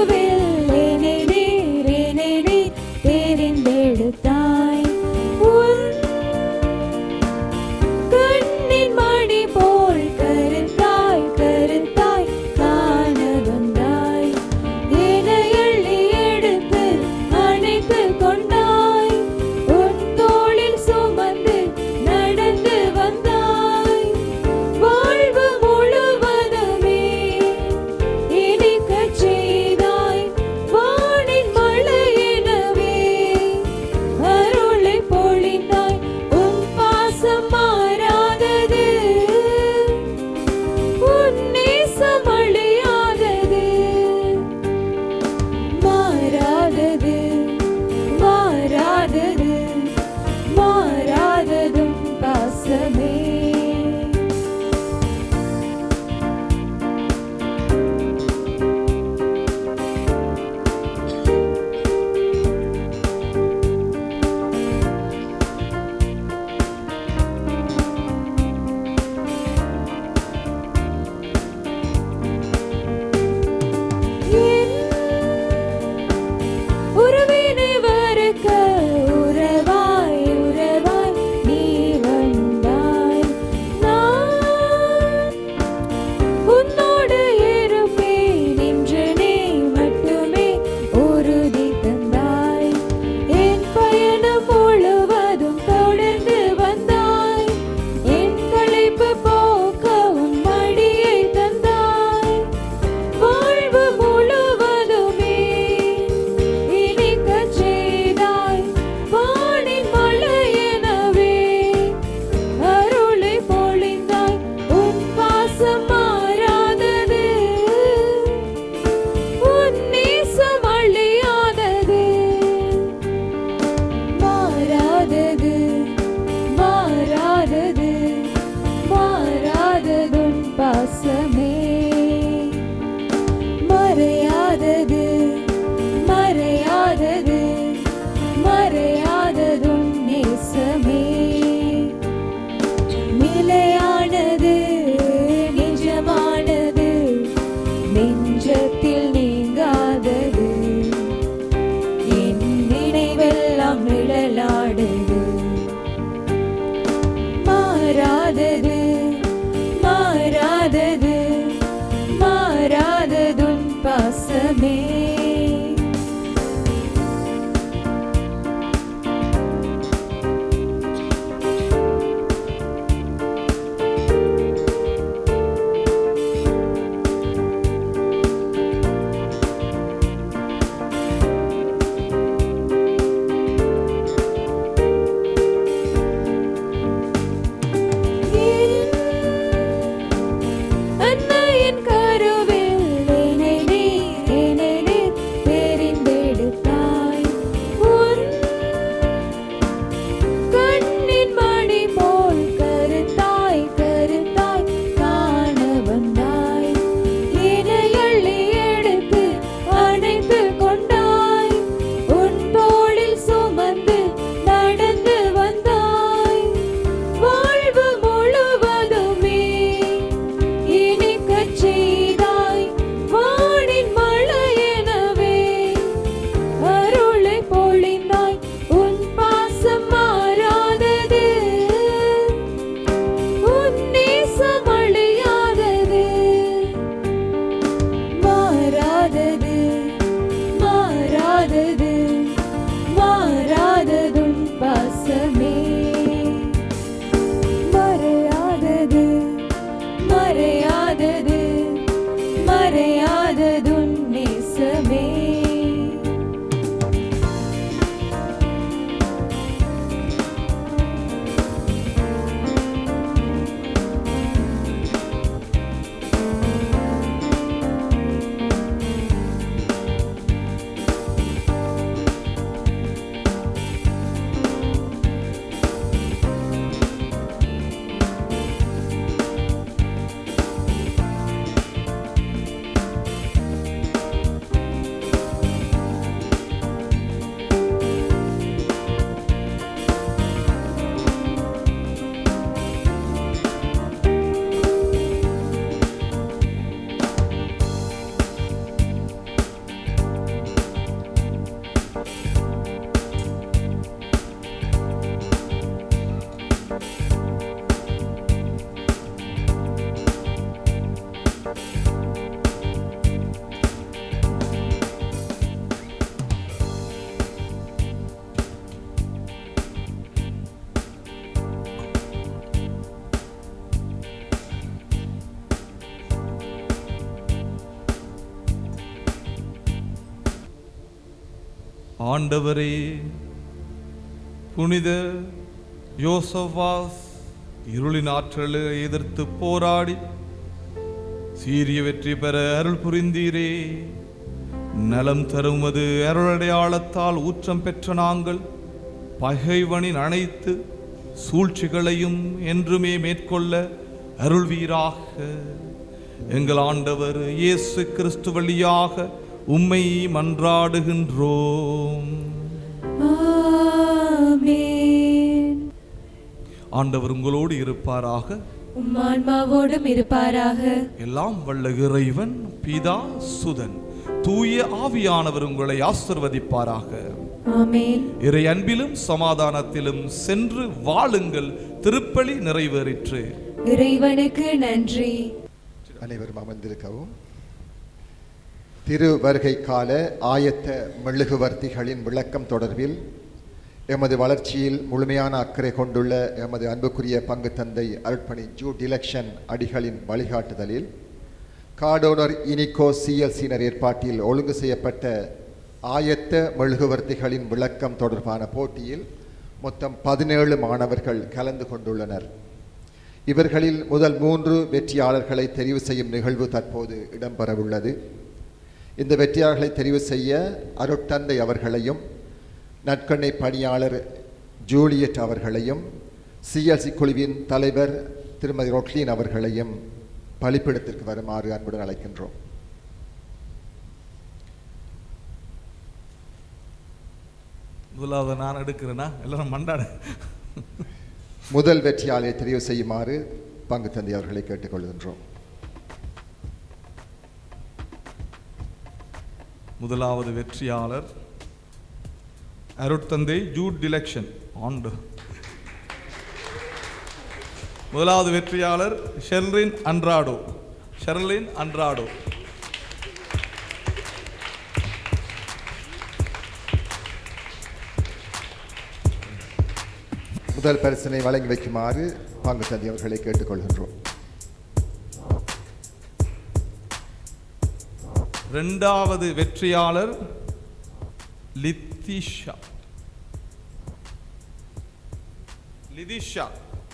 ஆண்டவரே, புனித யோசபாஸ் இருளின் ஆற்றலை எதிர்த்து போராடி சீரிய வெற்றி பெற அருள் புரிந்தீரே. நலம் தருமது அருளடையாளத்தால் ஊற்றம் பெற்ற நாங்கள் பகைவனின் அனைத்து சூழ்ச்சிகளையும் என்றுமே மேற்கொள்ள அருள்வீராக. எங்கள் ஆண்டவர் இயேசு கிறிஸ்து வழியாக உம்மை மன்றாடுகின்றோம். ஆமென். ஆண்டவர் உங்களோடு இருப்பாராக, உம் ஆன்மாவோடும் இருப்பாராக. எல்லாம் வல்ல இறைவன் பிதா சுதன் தூய ஆவியானவர் உங்களை ஆசிர்வதிப்பாராக. ஆமென். இறை அன்பிலும் சமாதானத்திலும் சென்று வாழுங்கள். திருப்பலி நிறைவேறிற்று. இறைவனுக்கு நன்றி. அனைவரும் அமர்ந்திருக்கவும். திரு வருகை கால ஆயத்த மெழுகுவர்த்திகளின் விளக்கம் தொடர்பில் எமது வளர்ச்சியில் முழுமையான அக்கறை கொண்டுள்ள எமது அன்புக்குரிய பங்கு தந்தை அருட்பணி ஜூட் இலெக்ஷன் அடிகளின் வழிகாட்டுதலில் காடோனர் இனிகோ சிஎல்சியினர் ஏற்பாட்டில் ஒழுங்கு செய்யப்பட்ட ஆயத்த மெழுகுவர்த்திகளின் விளக்கம் தொடர்பான போட்டியில் மொத்தம் 17 மாணவர்கள் கலந்து கொண்டுள்ளனர். இவர்களில் முதல் 3 வெற்றியாளர்களை தெரிவு செய்யும் நிகழ்வு தற்போது இடம்பெறவுள்ளது. இந்த வெற்றியாளர்களை தெரிவு செய்ய அருட்தந்தை அவர்களையும் நற்கண்ணை பணியாளர் ஜூலியட் அவர்களையும் சிஎல்சி குழுவின் தலைவர் திருமதி ரொக்லீன் அவர்களையும் பலிப்பிடத்திற்கு வருமாறு அன்புடன் அழைக்கின்றோம். முதலாவது நான் எடுக்கிறேன்னா எல்லாரும் மண்டாட. முதல் வெற்றியாளரை தெரிவு செய்யுமாறு பங்கு தந்தை அவர்களை கேட்டுக்கொள்கின்றோம். முதலாவது வெற்றியாளர் அருட்தந்தை ஜூட் டிலெக்ஷன் ஆண்டு. முதலாவது வெற்றியாளர் ஷெர்லின் அன்ட்ராடோ. முதல் பரிசினை வழங்கி வைக்குமாறு பங்கு தந்தை அவர்களை கேட்டுக்கொள்கின்றோம். இரண்டாவது வெற்றியாளர் லிதிஷா. லிதிஷா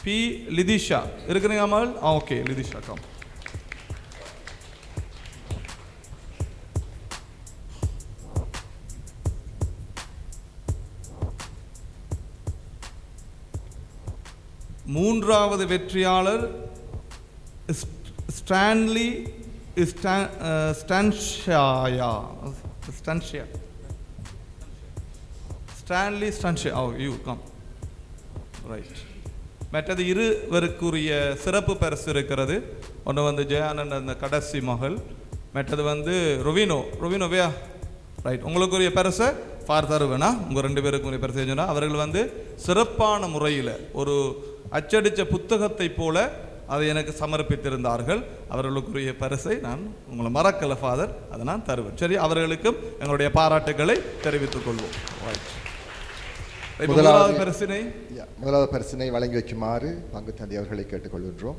பி லிதிஷா இருக்கிறீங்க அமல்? Okay, Lithisha come. மூன்றாவது வெற்றியாளர் Stanley Stanshia. Stanley Stanshia. Oh, you come. Right. மற்றது இருவருக்குரிய சிறப்பு பரிசு இருக்கிறது. ஒன்று வந்து ஜெயானந்த், அந்த கடைசி மகள். மற்றது ரொவினோவியா. ரைட். உங்களுக்குரிய பரிசை தருவேனா? உங்கள் 2 பேருக்குரிய பரிசு சொன்னால் அவர்கள் சிறப்பான முறையில் ஒரு அச்சடித்த புத்தகத்தை போல அதை எனக்கு சமர்ப்பித்திருந்தார்கள். அவர்களுக்குரிய பரிசை நான் உங்களை மறக்கல ஃபாதர், அதை நான் தருவேன். சரி, அவர்களுக்கும் எங்களுடைய பாராட்டுகளை தெரிவித்துக் கொள்வோம். முதலாவது பரிசினை வழங்கி வைக்குமாறு பங்கு தந்தை அவர்களை கேட்டுக்கொள்கின்றோம்.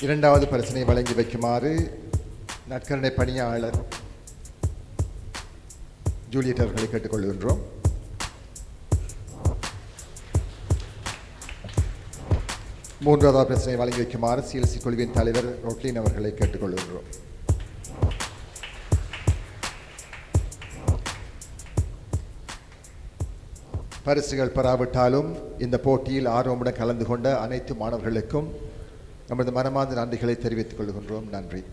இரண்டாவது பரிசினை வழங்கி வைக்குமாறு நற்கருணை பணியாளர் ஜூலியட் அவர்களை கேட்டுக்கொள்கின்றோம். மூன்றாவது பரிசினை வழங்கி வைக்குமாறு சிஎல்சி குழுவின் தலைவர் ரொட்லின் அவர்களை கேட்டுக்கொள்கின்றோம். பரிசுகள் பெறாவிட்டாலும் இந்த போட்டியில் ஆர்வமுடன் கலந்து கொண்ட அனைத்து மாணவர்களுக்கும் நமது மனமார்ந்த நன்றிகளை தெரிவித்துக் கொள்கின்றோம். நன்றி.